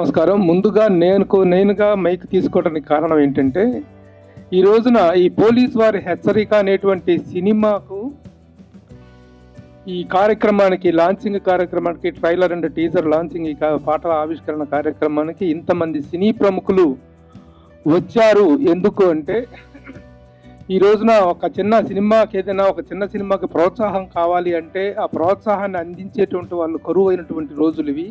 నమస్కారం. ముందుగా నేనుగా మైక్ తీసుకోవడానికి కారణం ఏంటంటే, ఈ రోజున ఈ పోలీస్ వారి హెచ్చరిక అనేటువంటి సినిమాకు ఈ కార్యక్రమానికి లాంచింగ్ కార్యక్రమానికి ట్రైలర్ అండ్ టీజర్ లాంచింగ్ ఈ పాటల ఆవిష్కరణ కార్యక్రమానికి ఇంతమంది సినీ ప్రముఖులు వచ్చారు. ఎందుకు అంటే ఈ రోజున ఒక చిన్న సినిమాకి ఏదైనా ఒక చిన్న సినిమాకి ప్రోత్సాహం కావాలి అంటే ఆ ప్రోత్సాహాన్ని అందించేటువంటి వాళ్ళు కరువైనటువంటి రోజులు ఇవి.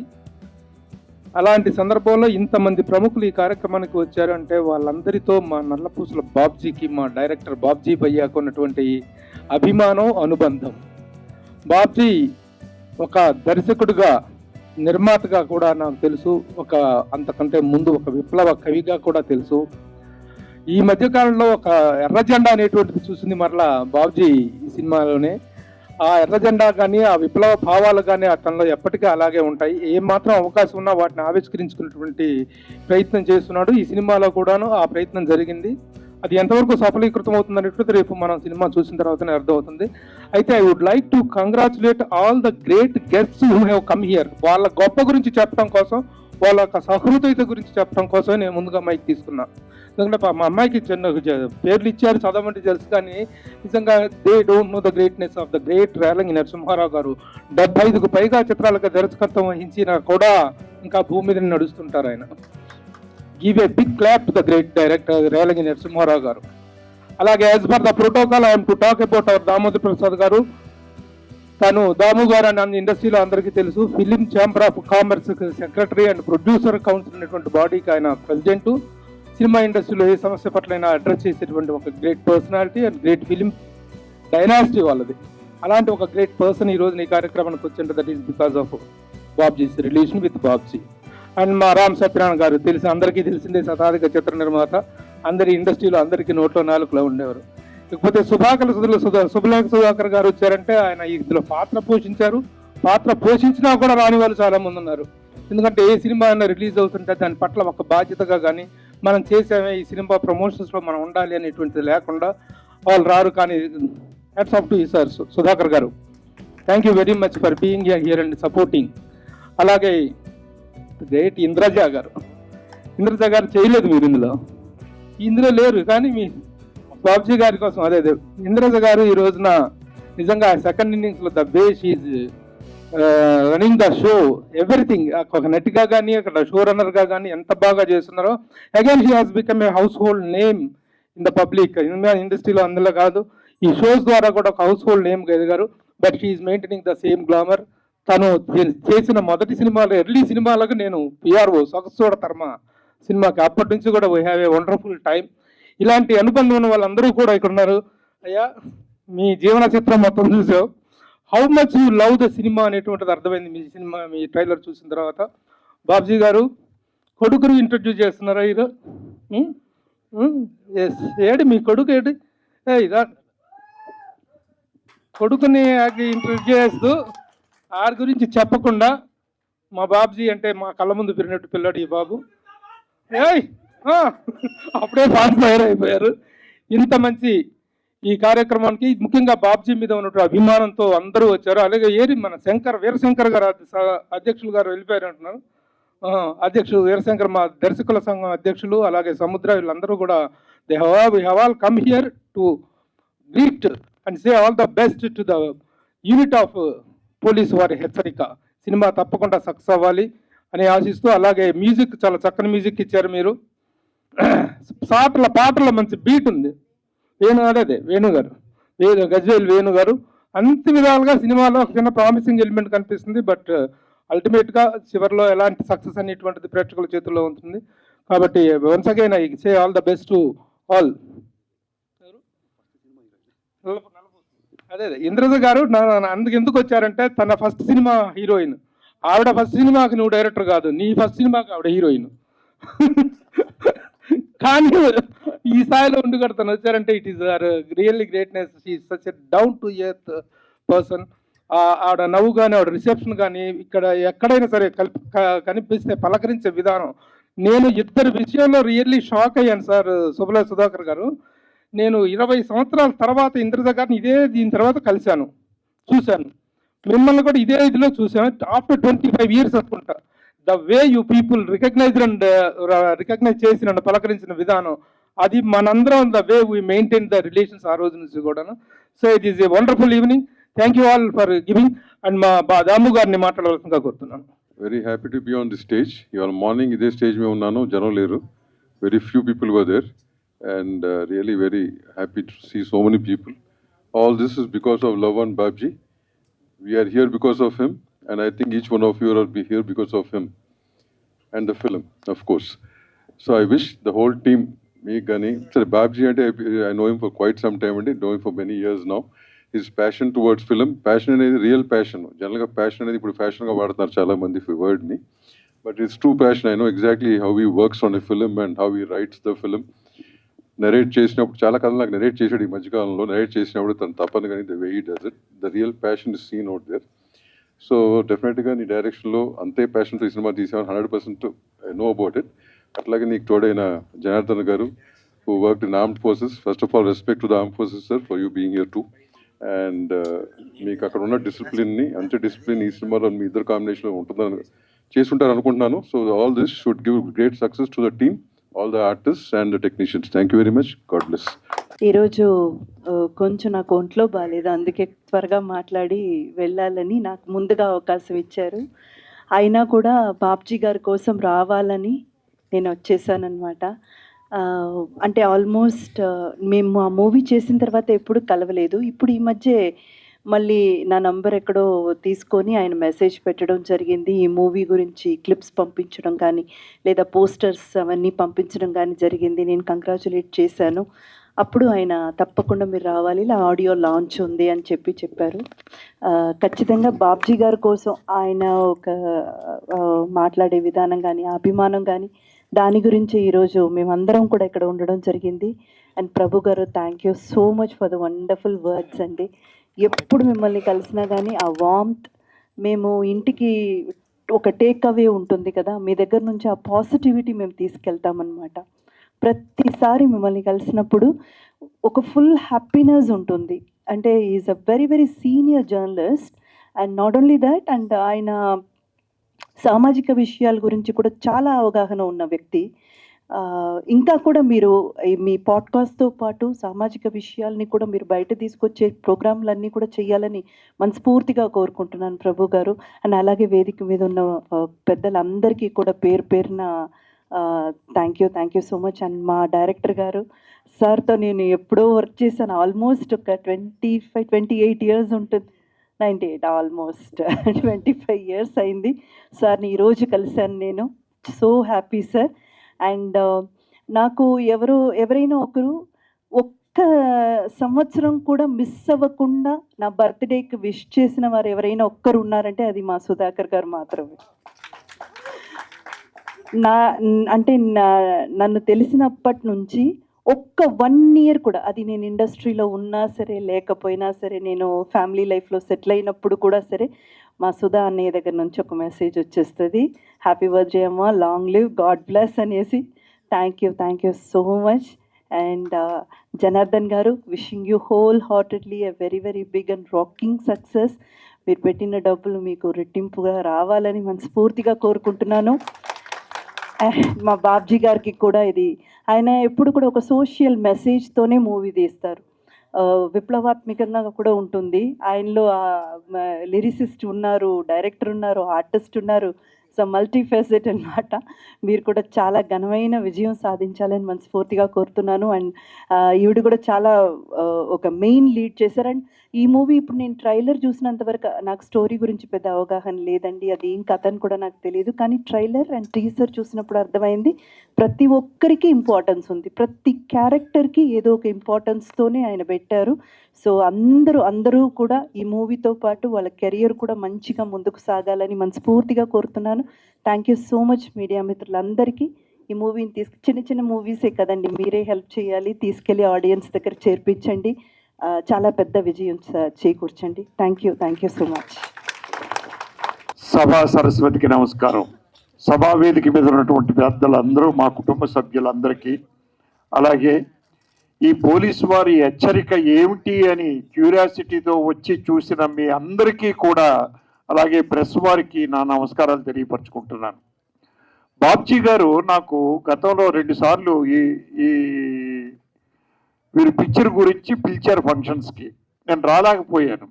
అలాంటి సందర్భంలో ఇంతమంది ప్రముఖులు ఈ కార్యక్రమానికి వచ్చారు అంటే వాళ్ళందరితో మా నల్లపూసల బాబ్జీకి, మా డైరెక్టర్ బాబ్జీ భయ్యాకు ఉన్నటువంటి అభిమానం, అనుబంధం. బాబ్జీ ఒక దర్శకుడుగా, నిర్మాతగా కూడా నాకు తెలుసు. అంతకంటే ముందు ఒక విప్లవ కవిగా కూడా తెలుసు. ఈ మధ్యకాలంలో ఒక ఎర్ర జెండా అనేటువంటిది చూసింది మరలా బాబ్జీ ఈ సినిమాలోనే. ఆ ఎర్ర జెండా కానీ ఆ విప్లవ భావాలు కానీ అతనిలో ఎప్పటికీ అలాగే ఉంటాయి. ఏమాత్రం అవకాశం ఉన్నా వాటిని ఆవిష్కరించుకునేటువంటి ప్రయత్నం చేస్తున్నాడు. ఈ సినిమాలో కూడాను ఆ ప్రయత్నం జరిగింది. అది ఎంతవరకు సఫలీకృతం అవుతుంది అనేటువంటిది రేపు మనం సినిమా చూసిన తర్వాతనే అర్థమవుతుంది. అయితే I would like to congratulate all the great guests who have come here. వాళ్ళ గొప్ప గురించి చెప్పడం కోసం, వాళ్ళ యొక్క సహృదయత గురించి చెప్పడం కోసమే నేను ముందుగా మైక్ తీసుకున్నా. ఎందుకంటే మా అమ్మాయికి చిన్న పేర్లు ఇచ్చారు, చదవమంటే తెలుసు, కానీ నిజంగా they don't know the greatness of the great Relangi Narasimha Rao garu. 75కు పైగా చిత్రాలకు దర్శకత్వం వహించినా కూడా ఇంకా భూమి మీద నడుస్తుంటారు ఆయన. Give a big clap to the great director Relangi Narasimha Rao garu. అలాగే as per the protocol I'm to talk about our Damodar Prasad garu. తను దాము గారు అని ఇండస్ట్రీలో అందరికీ తెలుసు. Film chamber of commerce secretary and producer council అనేటువంటి బాడీకి ఆయన ప్రెసిడెంట్. సినిమా ఇండస్ట్రీలో ఏ సమస్య పట్లైనా అడ్రస్ చేసేటువంటి ఒక great personality and great film dynasty వాళ్ళది. అలాంటి ఒక గ్రేట్ పర్సన్ ఈ రోజు ఈ కార్యక్రమానికి వచ్చింటే that is because of Babji's relation with Babji. And మా రామ్ సత్యనారాయణ గారు అందరికీ తెలిసిందే, శతాధిక చిత్ర నిర్మాత. అందరి ఇండస్ట్రీలో అందరికీ నోట్లో నాలుగులో ఉండేవారు. ఇకపోతే శుభలేఖ సుధాకర్ గారు వచ్చారంటే ఆయన ఇందులో పాత్ర పోషించారు. పాత్ర పోషించినా కూడా రాని వాళ్ళు చాలా మంది ఉన్నారు. ఎందుకంటే ఏ సినిమా అయినా రిలీజ్ అవుతుంటే దాని పట్ల ఒక బాధ్యతగా కానీ మనం చేసామే ఈ సినిమా ప్రమోషన్స్లో మనం ఉండాలి అనేటువంటిది లేకుండా వాళ్ళు రారు. కానీ hats off to you sir Sudhakar గారు. Thank you very much for being here and supporting. అలాగే గ్రేట్ ఇంద్రజ గారు చేయలేదు, మీరు ఇందులో లేరు, కానీ మీ బాబ్జీ గారి కోసం అదే ఇంద్రజ గారు ఈ రోజున నిజంగా సెకండ్ ఇన్నింగ్స్ లో the way she's running the show, everything. ఒక నటిగా కానీ అక్కడ షో రన్నర్ గా కానీ ఎంత బాగా చేస్తున్నారో. Again she has become a household name in the public. ఇండస్ట్రీలో అందులో కాదు, ఈ షోస్ ద్వారా కూడా ఒక హౌస్ హోల్డ్ నేమ్ ఎదిగారు. But she is maintaining the same glamour. తను చేసిన మొదటి సినిమాలో, ఎర్లీ సినిమాలకు నేను పిఆర్ఓ సొగసోడ తర్మ సినిమాకి అప్పటి నుంచి కూడా we have a wonderful time. ఇలాంటి అనుబంధం ఉన్న వాళ్ళందరూ కూడా ఇక్కడ ఉన్నారు. అయ్యా, మీ జీవన చిత్రం మొత్తం చూసావు. How much you love the cinema అనేటువంటిది అర్థమైంది మీ సినిమా, మీ ట్రైలర్ చూసిన తర్వాత. బాబ్జీ గారు కొడుకును ఇంట్రడ్యూస్ చేస్తున్నారా హీరో? ఎస్, ఏడి మీ కొడుకు ఏడి? ఇదా కొడుకుని ఇంట్రడ్యూస్ చేస్తూ ఆడి గురించి చెప్పకుండా మా బాబ్జీ అంటే మా కళ్ళ ముందు పెరిగినట్టు పిల్లాడు ఈ బాబు. అప్పుడే ఫైర్ అయిపోయారు. ఇంత మంచి ఈ కార్యక్రమానికి ముఖ్యంగా బాబ్జీ మీద ఉన్నటువంటి అభిమానంతో అందరూ వచ్చారు. అలాగే మన వీరశంకర్ గారు అధ్యక్షులు గారు వెళ్ళిపోయారు అంటున్నారు. అధ్యక్షుడు వీరశంకర్, మా దర్శకుల సంఘం అధ్యక్షులు, అలాగే సముద్ర, వీళ్ళందరూ కూడా they have all come here to greet and say all the best to the unit of police వారి హెచ్చరిక. సినిమా తప్పకుండా సక్సెస్ అవ్వాలి అని ఆశిస్తూ, అలాగే మ్యూజిక్ చాలా చక్కని మ్యూజిక్ ఇచ్చారు మీరు. పాటల్లో మంచి బీట్ ఉంది. వేణు గారు గజ్వేల్ వేణు గారు అన్ని విధాలుగా సినిమాలో ఒక చిన్న ప్రామిసింగ్ ఎలిమెంట్ కనిపిస్తుంది. బట్ అల్టిమేట్గా చివరిలో ఎలాంటి సక్సెస్ అనేటువంటిది ప్రేక్షకుల చేతుల్లో ఉంటుంది. కాబట్టి once again I say all the best to all. అదే ఇంద్రజ గారు ఎందుకు వచ్చారంటే, తన ఫస్ట్ సినిమా హీరోయిన్ ఆవిడ. ఫస్ట్ సినిమాకి నువ్వు డైరెక్టర్ కాదు, నీ ఫస్ట్ సినిమాకి ఆవిడ హీరోయిన్. కానీ ఈ స్థాయిలో ఉండి కూడా తను వచ్చారంటే it is really greatness. She is such a down to earth person. ఆవిడ నవ్వు కానీ, ఆవిడ రిసెప్షన్ కానీ, ఇక్కడ ఎక్కడైనా సరే కనిపిస్తే పలకరించే విధానం. నేను ఇద్దరు విషయంలో రియల్లీ షాక్ అయ్యాను సార్. శుభలేఖ సుధాకర్ గారు, నేను 20 సంవత్సరాల తర్వాత ఇంద్రజ గారిని దీని తర్వాత చూశాను. మిమ్మల్ని కూడా ఇదే ఇదిలో చూశాను. ఆఫ్టర్ 25 years అనుకుంటా. The way you people recognize చేసి నన్ను పలకరించిన విధానం, అది మనందరం the way we maintain the relations ఆ రోజు నుంచి కూడాను. So it is a wonderful evening. Thank you all for giving. And మా దాము గారిని మాట్లాడవలసిందిగా కోరుతున్నాను. Very happy to be on the stage. ఇవాళ మార్నింగ్ ఇదే స్టేజ్ మీద ఉన్నాను, జనం లేరు, very few people were there, and really very happy to see so many people. All this is because of Lavan Babji. We are here because of him, and I think each one of you will be here because of him and the film, of course. So I wish the whole team, me, Gani, so Babji, and I know him for quite some time, and I know him for many years now. His passion towards film, passion is real passion. Generally, passion is ఇప్పుడు fashion గా వాడుతున్నారు చాలా మంది word ni, but it's true passion. I know exactly how he works on a film and how he writes the film. Narrate చేసినప్పుడు చాలా కథలు నాకు narrate చేసాడు ఈ మధ్యకాలంలో. నరేట్ చేసినప్పుడు తను తప్పని కానీ the way he does it, the real passion is seen out there. So డెఫినెట్గా నీ డైరెక్షన్లో అంతే ప్యాషన్తో ఈ సినిమా తీసామని 100% ఐ నో అబౌట్ ఇట్. అట్లాగే నీకు తోడైన జనార్దన్ గారు, who work in armed forces, first of all respect to the armed forces sir for you being here too. And మీకు అక్కడ ఉన్న డిసిప్లిన్ని, అంతే డిసిప్లిన్ ఈ సినిమాలో మీ ఇద్దరు కాంబినేషన్లో ఉంటుందని చేసుంటారు అనుకుంటున్నాను. So all this should give great success to the team, all the artists and the technicians. Thank you very much. God bless. ఈరోజు కొంచెం నాకు ఒంట్లో బాగాలేదు, అందుకే త్వరగా మాట్లాడి వెళ్ళాలని నాకు ముందుగా అవకాశం ఇచ్చారు. అయినా కూడా బాబ్జీ గారి కోసం రావాలని నేను వచ్చేసానమాట. అంటే ఆల్మోస్ట్ మేము ఆ మూవీ చేసిన తర్వాత ఎప్పుడు కలవలేదు. ఇప్పుడు ఈ మధ్య మళ్ళీ నా నంబర్ ఎక్కడో తీసుకొని ఆయన మెసేజ్ పెట్టడం జరిగింది. ఈ మూవీ గురించి క్లిప్స్ పంపించడం కానీ లేదా పోస్టర్స్ అవన్నీ పంపించడం కానీ జరిగింది. నేను కంగ్రాచులేట్ చేశాను. అప్పుడు ఆయన తప్పకుండా మీరు రావాలి, ఇలా ఆడియో లాంచ్ ఉంది అని చెప్పారు. ఖచ్చితంగా బాబ్జీ గారి కోసం ఆయన ఒక మాట్లాడే విధానం కానీ అభిమానం కానీ దాని గురించి ఈరోజు మేమందరం కూడా ఇక్కడ ఉండడం జరిగింది. అండ్ ప్రభు గారు, thank you so much for the wonderful words అండి. ఎప్పుడు మిమ్మల్ని కలిసినా కానీ ఆ వార్మ్త్, మేము ఇంటికి ఒక టేక్ అవే ఉంటుంది కదా, మీ దగ్గర నుంచి ఆ పాజిటివిటీ మేము తీసుకెళ్తామన్నమాట. ప్రతిసారి మిమ్మల్ని కలిసినప్పుడు ఒక ఫుల్ హ్యాపీనెస్ ఉంటుంది. అంటే is a very very senior journalist, and not only that, and ఆయన సామాజిక విషయాల గురించి కూడా చాలా అవగాహన ఉన్న వ్యక్తి. ఇంకా కూడా మీరు మీ పాడ్కాస్ట్తో పాటు సామాజిక విషయాల్ని కూడా మీరు బయట తీసుకొచ్చే ప్రోగ్రాంలన్నీ కూడా చేయాలని మనస్ఫూర్తిగా కోరుకుంటున్నాను ప్రభు గారు. అండ్ అలాగే వేదిక మీద ఉన్న పెద్దలందరికీ కూడా పేరు పేరున thank you so much. And మా డైరెక్టర్ గారు సార్తో నేను ఎప్పుడో వర్క్ చేశాను, ఆల్మోస్ట్ ఒక 28 years ఉంటుంది, 98 ఆల్మోస్ట్ 25 years అయింది. సార్ని ఈరోజు కలిశాను నేను. So happy sir. అండ్ నాకు ఎవరైనా ఒకరు ఒక్క సంవత్సరం కూడా మిస్ అవ్వకుండా నా బర్త్డేకి విష్ చేసిన వారు ఎవరైనా ఒక్కరు ఉన్నారంటే అది మా సుధాకర్ గారు మాత్రమే. నన్ను తెలిసినప్పటి నుంచి ఒక్క 1 year కూడా, అది నేను ఇండస్ట్రీలో ఉన్నా సరే లేకపోయినా సరే, నేను ఫ్యామిలీ లైఫ్లో సెటిల్ అయినప్పుడు కూడా సరే, మా సుధా అన్నయ్య దగ్గర నుంచి ఒక మెసేజ్ వచ్చేస్తుంది, హ్యాపీ బర్త్డే అమ్మ, లాంగ్ లివ్, గాడ్ బ్లెస్ అనేసి. Thank you so much. And Janardhan గారు, wishing you wholeheartedly a very very big and rocking success. మీరు పెట్టిన డబ్బులు మీకు రెట్టింపుగా రావాలని మనస్ఫూర్తిగా కోరుకుంటున్నాను. మా బాబ్జీ గారికి కూడా ఇది, ఆయన ఎప్పుడు కూడా ఒక సోషల్ మెసేజ్తోనే మూవీ తీస్తారు, విప్లవాత్మకంగా కూడా ఉంటుంది. ఆయనలో లిరిసిస్ట్ ఉన్నారు, డైరెక్టర్ ఉన్నారు, ఆర్టిస్ట్ ఉన్నారు. సో మల్టీఫెసెట్ అన్నమాట. మీరు కూడా చాలా ఘనమైన విజయం సాధించాలని మనస్ఫూర్తిగా కోరుతున్నాను. అండ్ ఈవిడ కూడా చాలా ఒక మెయిన్ లీడ్ చేశారు. అండ్ ఈ మూవీ ఇప్పుడు నేను ట్రైలర్ చూసినంత వరకు, నాకు స్టోరీ గురించి పెద్ద అవగాహన లేదండి, అది ఏం కథ అని కూడా నాకు తెలియదు. కానీ ట్రైలర్ అండ్ టీజర్ చూసినప్పుడు అర్థమైంది ప్రతి ఒక్కరికి ఇంపార్టెన్స్ ఉంది, ప్రతి క్యారెక్టర్కి ఏదో ఒక ఇంపార్టెన్స్తోనే ఆయన పెట్టారు. సో అందరూ కూడా ఈ మూవీతో పాటు వాళ్ళ కెరియర్ కూడా మంచిగా ముందుకు సాగాలని మనస్ఫూర్తిగా కోరుతున్నాను. Thank you so much media మిత్రులందరికీ. ఈ మూవీని చిన్న మూవీసే కదండి, మీరే హెల్ప్ చేయాలి, తీసుకెళ్ళి ఆడియన్స్ దగ్గర చేర్పించండి, చాలా పెద్ద విజయం చేకూర్చండి. Thank you so much. సభా సరస్వతికి నమస్కారం. సభా వేదిక మీద ఉన్నటువంటి పెద్దలందరూ, మా కుటుంబ సభ్యులందరికీ, అలాగే ఈ పోలీసు వారి హెచ్చరిక ఏమిటి అని క్యూరియాసిటీతో వచ్చి చూసిన మీ అందరికీ కూడా, అలాగే ప్రెస్ వారికి నా నమస్కారాలు తెలియపరచుకుంటున్నాను. బాబ్జీ గారు నాకు గతంలో 2 సార్లు ఈ ఈ వీరి పిక్చర్ గురించి పిలిచారు ఫంక్షన్స్కి. నేను రాలేకపోయాను.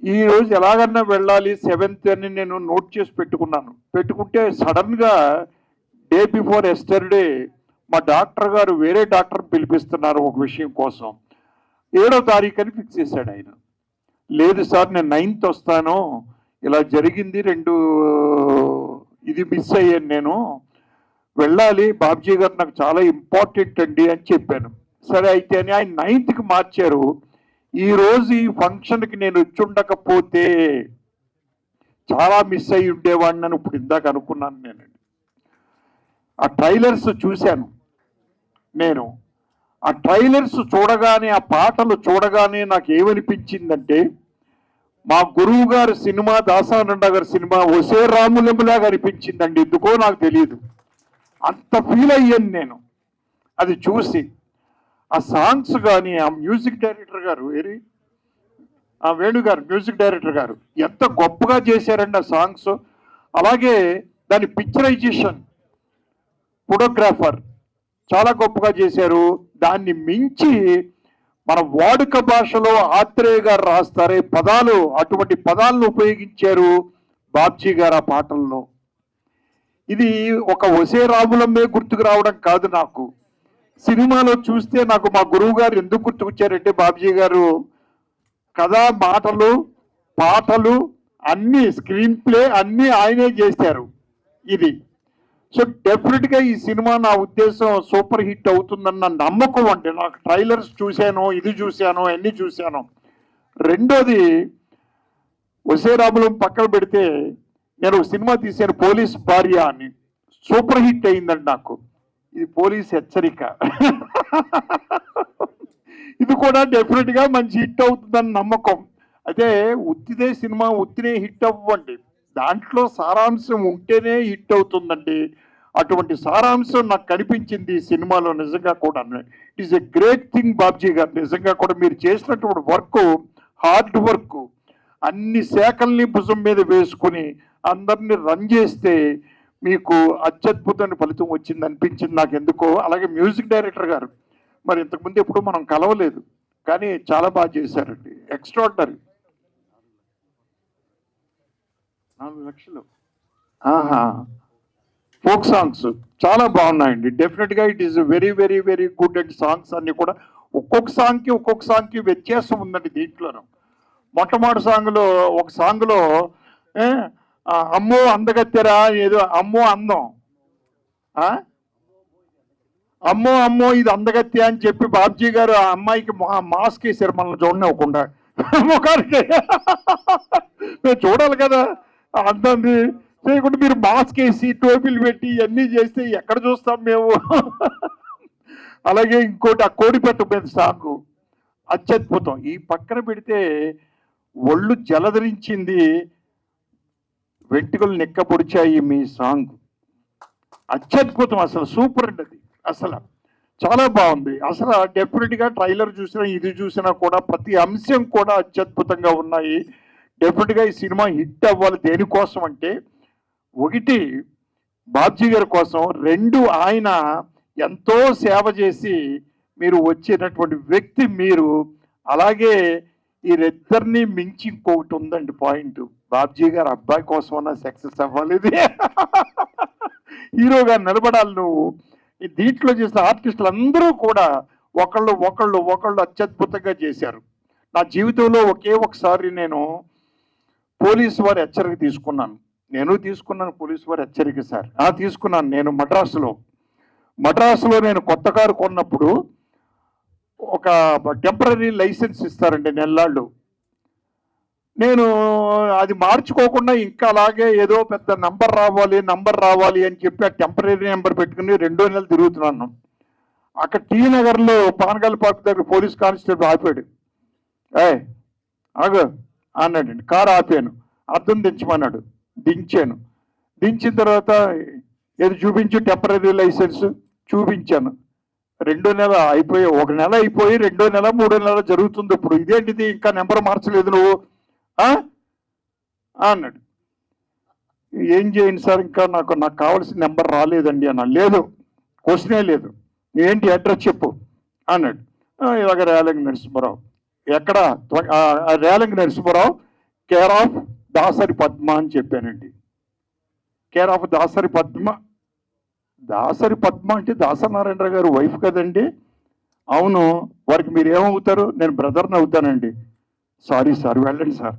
ఈ రోజు ఎలాగన్నా వెళ్ళాలి 7th అని నేను నోట్ చేసి పెట్టుకున్నాను. పెట్టుకుంటే సడన్గా డే బిఫోర్ ఎస్టర్డే మా డాక్టర్ గారు వేరే డాక్టర్ పిలిపిస్తున్నారు ఒక విషయం కోసం. 7వ తారీఖు అని ఫిక్స్ చేశాడు ఆయన. లేదు సార్ నేను 9th వస్తాను, ఇలా జరిగింది 2 ఇది మిస్ అయ్యాను, నేను వెళ్ళాలి, బాబ్జీ గారు నాకు చాలా ఇంపార్టెంట్ అండి అని చెప్పాను. సరే అయితే అని ఆయన 9th మార్చారు. ఈ రోజు ఈ ఫంక్షన్కి నేను వచ్చి ఉండకపోతే చాలా మిస్ అయ్యి ఉండేవాడిని అని ఇప్పుడు ఇందాక అనుకున్నాను. నేనండి ఆ ట్రైలర్స్ చూశాను. నేను ఆ ట్రైలర్స్ చూడగానే, ఆ పాటలు చూడగానే నాకు ఏమనిపించిందంటే, మా గురువు గారి సినిమా, దాసానంద గారి సినిమా ఒసే రాములములాగా అనిపించిందండి. ఎందుకో నాకు తెలియదు, అంత ఫీల్ అయ్యాను నేను అది చూసి. ఆ సాంగ్స్ కానీ, ఆ మ్యూజిక్ డైరెక్టర్ గారు ఆ వేణు గారు, మ్యూజిక్ డైరెక్టర్ గారు ఎంత గొప్పగా చేశారండి ఆ సాంగ్స్. అలాగే దాని పిక్చరైజేషన్, ఫోటోగ్రాఫర్ చాలా గొప్పగా చేశారు. దాన్ని మించి మన వాడుక భాషలో ఆత్రేయ గారు రాస్తారే పదాలు, అటువంటి పదాలను ఉపయోగించారు బాబ్జీ గారు ఆ పాటల్లో. ఇది ఒక ఒసే రాములమ్మే గుర్తుకు రావడం కాదు, నాకు సినిమాలో చూస్తే నాకు మా గురువు గారు ఎందుకు గుర్తుకొచ్చారంటే, బాబ్జీ గారు కథ, మాటలు, పాటలు అన్ని, స్క్రీన్ ప్లే అన్నీ ఆయనే చేశారు. ఇది సో డెఫినెట్గా ఈ సినిమా నా ఉద్దేశం సూపర్ హిట్ అవుతుందన్న నమ్మకం. అంటే నాకు ట్రైలర్స్ చూశాను, ఇది చూశాను, అన్నీ చూశాను. రెండోది ఒసే రాములం పక్కన పెడితే నేను ఒక సినిమా తీశాను పోలీస్ భార్య అని, సూపర్ హిట్ అయిందండి నాకు. ఇది పోలీస్ హెచ్చరిక. ఇది కూడా డెఫినెట్గా మంచి హిట్ అవుతుందని నమ్మకం. అయితే ఉత్తిదే సినిమా ఉత్తినే హిట్ అవ్వండి, దాంట్లో సారాంశం ఉంటేనే హిట్ అవుతుందండి. అటువంటి సారాంశం నాకు కనిపించింది ఈ సినిమాలో నిజంగా కూడా. It is a great thing Babji గారు, నిజంగా కూడా మీరు చేసినటువంటి వర్క్, హార్డ్ వర్క్, అన్ని శాఖల్ని భుజం మీద వేసుకుని అందరినీ రన్ చేస్తే మీకు అత్యద్భుతమైన ఫలితం వచ్చింది అనిపించింది నాకు ఎందుకో. అలాగే మ్యూజిక్ డైరెక్టర్ గారు, మరి ఇంతకుముందు ఎప్పుడు మనం కలవలేదు, కానీ చాలా బాగా చేశారండి, ఎక్స్ట్రాడినరీ. 4 లక్షలు ఫోక్ సాంగ్స్ చాలా బాగున్నాయండి. డెఫినెట్గా it is very very very good. And songs అన్ని కూడా ఒక్కొక్క సాంగ్కి వ్యత్యాసం ఉందండి దీంట్లోనూ. మొట్టమొదటి సాంగ్లో, ఒక సాంగ్లో అమ్మో అందగత్తెరా ఏదో, అమ్మో అందం, అమ్మో అమ్మో ఇది అందగత్య అని చెప్పి బాబ్జీ గారు ఆ అమ్మాయికి మాస్క్ వేసారు, మనల్ని చూడనివ్వకుండా ముఖానికి. మేము చూడాలి కదా, అందంది చేయకుండా మీరు మాస్క్ వేసి టోపీలు పెట్టి ఇవన్నీ చేస్తే ఎక్కడ చూస్తాం మేము. అలాగే ఇంకోటి ఆ కోడిపెట్ట మీద సాంగ్ అత్యద్భుతం. ఈ పక్కన పెడితే ఒళ్ళు జలధరించింది, వెంట్రుకలు నెక్క పొడిచాయి మీ సాంగ్ అత్యద్భుతం. అసలు సూపర్ అండి, అది అసలు చాలా బాగుంది. అసలు డెఫినెట్గా ట్రైలర్ చూసినా ఇది చూసినా కూడా ప్రతి అంశం కూడా అత్యద్భుతంగా ఉన్నాయి. డెఫినెట్గా ఈ సినిమా హిట్ అవ్వాలి. దేనికోసం అంటే, ఒకటి బాబ్జీ గారి కోసం, 2 ఆయన ఎంతో సేవ చేసి మీరు వచ్చినటువంటి వ్యక్తి మీరు. అలాగే ఈ ఇద్దరిని మించి ఇంకొకటి ఉందండి పాయింట్, బాబ్జీ గారు అబ్బాయి కోసం అన్న సక్సెస్ అవ్వాలి, ఇది హీరోగా నిలబడాలి నువ్వు. దీంట్లో చేసిన ఆర్టిస్టులు అందరూ కూడా ఒకళ్ళు అత్యద్భుతంగా చేశారు. నా జీవితంలో ఒకే ఒకసారి నేను పోలీసు వారి హెచ్చరిక తీసుకున్నాను. పోలీసు వారి హెచ్చరిక సార్ తీసుకున్నాను. నేను మద్రాసులో నేను కొత్త కారు కొన్నప్పుడు ఒక టెంపరీ లైసెన్స్ ఇస్తారండి నెల్లాళ్ళు. నేను అది మార్చుకోకుండా ఇంకా అలాగే ఏదో పెద్ద నంబర్ రావాలి అని చెప్పి ఆ టెంపరీ నెంబర్ పెట్టుకుని 2 నెలలు తిరుగుతున్నాను. అక్కడ టీ నగర్లో పానగల్ పార్క్ దగ్గర పోలీస్ కానిస్టేబుల్ ఆపాడు. ఆగు అన్నాడండి. కారు ఆపాను, అద్దం దించమన్నాడు, దించాను. దించిన తర్వాత ఏది చూపించు టెంపరీ లైసెన్స్ చూపించాను. 2 నెల అయిపోయి, 1 నెల అయిపోయి 2వ నెల 3వ నెల జరుగుతుంది. ఇప్పుడు ఇదేంటిది ఇంకా నెంబర్ మార్చలేదు నువ్వు అన్నాడు. ఏం చేయండి సార్, ఇంకా నాకు కావాల్సిన నెంబర్ రాలేదండి అన్న. లేదు, క్వశ్చనే లేదు, ఏంటి అడ్రస్ చెప్పు అన్నాడు. ఇలాగ రేలంగి నరసింహారావు. ఎక్కడ? రేలంగి నరసింహారావు, కేర్ ఆఫ్ దాసరి పద్మ అని చెప్పానండి. Care of Dasari Padma. దాసరి పద్మ అంటే దాసనారాయణరావు గారు వైఫ్ కదండి. అవును, వారికి మీరు ఏమవుతారు? నేను బ్రదర్ని అవుతానండి. సారీ సార్, వెళ్ళండి సార్.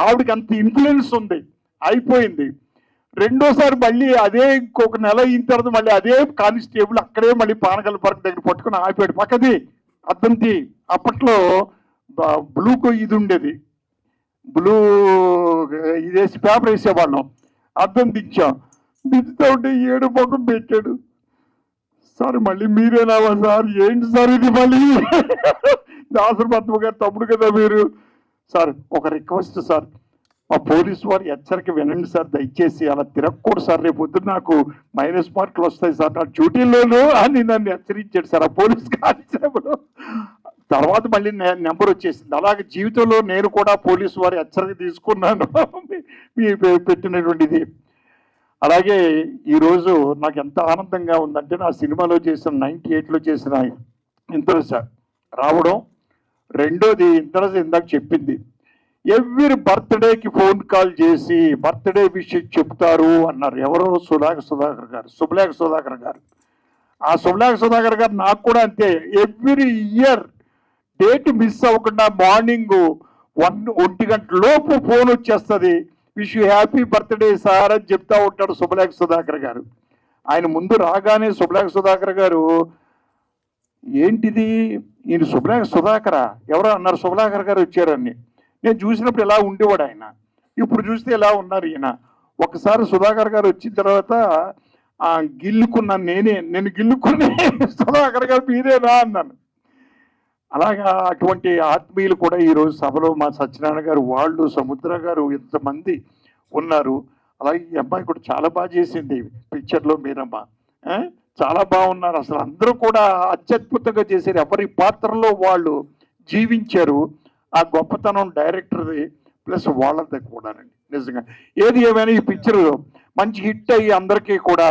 ఆవిడకి అంత ఇన్ఫ్లుయెన్స్ ఉంది, అయిపోయింది. రెండోసారి మళ్ళీ అదే ఇంకొక నెల అయిన తర్వాత మళ్ళీ అదే కానిస్టేబుల్ అక్కడే మళ్ళీ పానగల్ పార్క్ దగ్గర పట్టుకుని ఆపాడు. పక్కది అద్దంతి, అప్పట్లో బ్లూ ఇది ఉండేది, బ్లూ ఇదేసి పేపర్ వేసేవాళ్ళం. అద్దం దించాం, దించుతా ఉంటే 7 పక్కన పెట్టాడు. సార్ మళ్ళీ మీరేనావా సార్? ఏంటి సార్ ఇది మళ్ళీ? దాసరి పద్మ గారు తమ్ముడు కదా మీరు. సార్ ఒక రిక్వెస్ట్ సార్, మా పోలీసు వారు హెచ్చరిక వినండి సార్, దయచేసి అలా తిరగకూడదు సార్, రేపు పొద్దున్న నాకు మైనస్ మార్కులు వస్తాయి సార్ నా డ్యూటీలోనూ అని నన్ను హెచ్చరించాడు సార్ ఆ పోలీస్ కానిస్టేబుల్. తర్వాత మళ్ళీ నెంబర్ వచ్చేసింది. అలాగే జీవితంలో నేను కూడా పోలీసు వారి హెచ్చరిక తీసుకున్నాను మీ పెట్టినటువంటిది. అలాగే ఈరోజు నాకు ఎంత ఆనందంగా ఉందంటే, నా సినిమాలో చేసిన 98లో చేసిన ఇంద్రజ రావడం. రెండోది ఇంద్రజ ఇందాక చెప్పింది, ఎవ్రీ బర్త్డేకి ఫోన్ కాల్ చేసి బర్త్డే విషయం చెప్తారు అన్నారు. ఎవరో సులేఖ సుధాకర్ గారు, శుభలేఖ సుధాకర్ గారు. ఆ శుభలేఖ సుధాకర్ గారు నాకు కూడా అంతే, ఎవ్రీ ఇయర్ డేట్ మిస్ అవ్వకుండా మార్నింగ్ 1 గంట లోపు ఫోన్ వచ్చేస్తుంది, wish you happy birthday sir అని చెప్తా ఉంటాడు శుభలేఖ సుధాకర్ గారు. ఆయన ముందు రాగానే శుభలేఖ సుధాకర్ గారు, ఏంటిది ఈయన శుభలేఖ సుధాకరా ఎవరో అన్నారు, శుభలేఖర్ గారు వచ్చారని. నేను చూసినప్పుడు ఎలా ఉండేవాడు ఆయన, ఇప్పుడు చూస్తే ఎలా ఉన్నారు ఈయన. ఒకసారి సుధాకర్ గారు వచ్చిన తర్వాత గిల్లుకున్నాను, నేను గిల్లుకుని సుధాకర్ గారు మీరేనా అన్నాను. అలాగా అటువంటి ఆత్మీయులు కూడా ఈరోజు సభలో మా సత్యనారాయణ గారు, వాళ్ళు, సముద్ర గారు, ఇంతమంది ఉన్నారు. అలాగే ఈ అమ్మాయి కూడా చాలా బాగా చేసింది పిక్చర్లో, మీరమ్మ చాలా బాగున్నారు. అసలు అందరూ కూడా అత్యద్భుతంగా చేశారు, ఎవరి పాత్రలో వాళ్ళు జీవించారు. ఆ గొప్పతనం డైరెక్టర్ది ప్లస్ వాళ్ళది కూడానండి. నిజంగా ఏది ఏమైనా ఈ పిక్చర్ మంచి హిట్ అయ్యి అందరికీ కూడా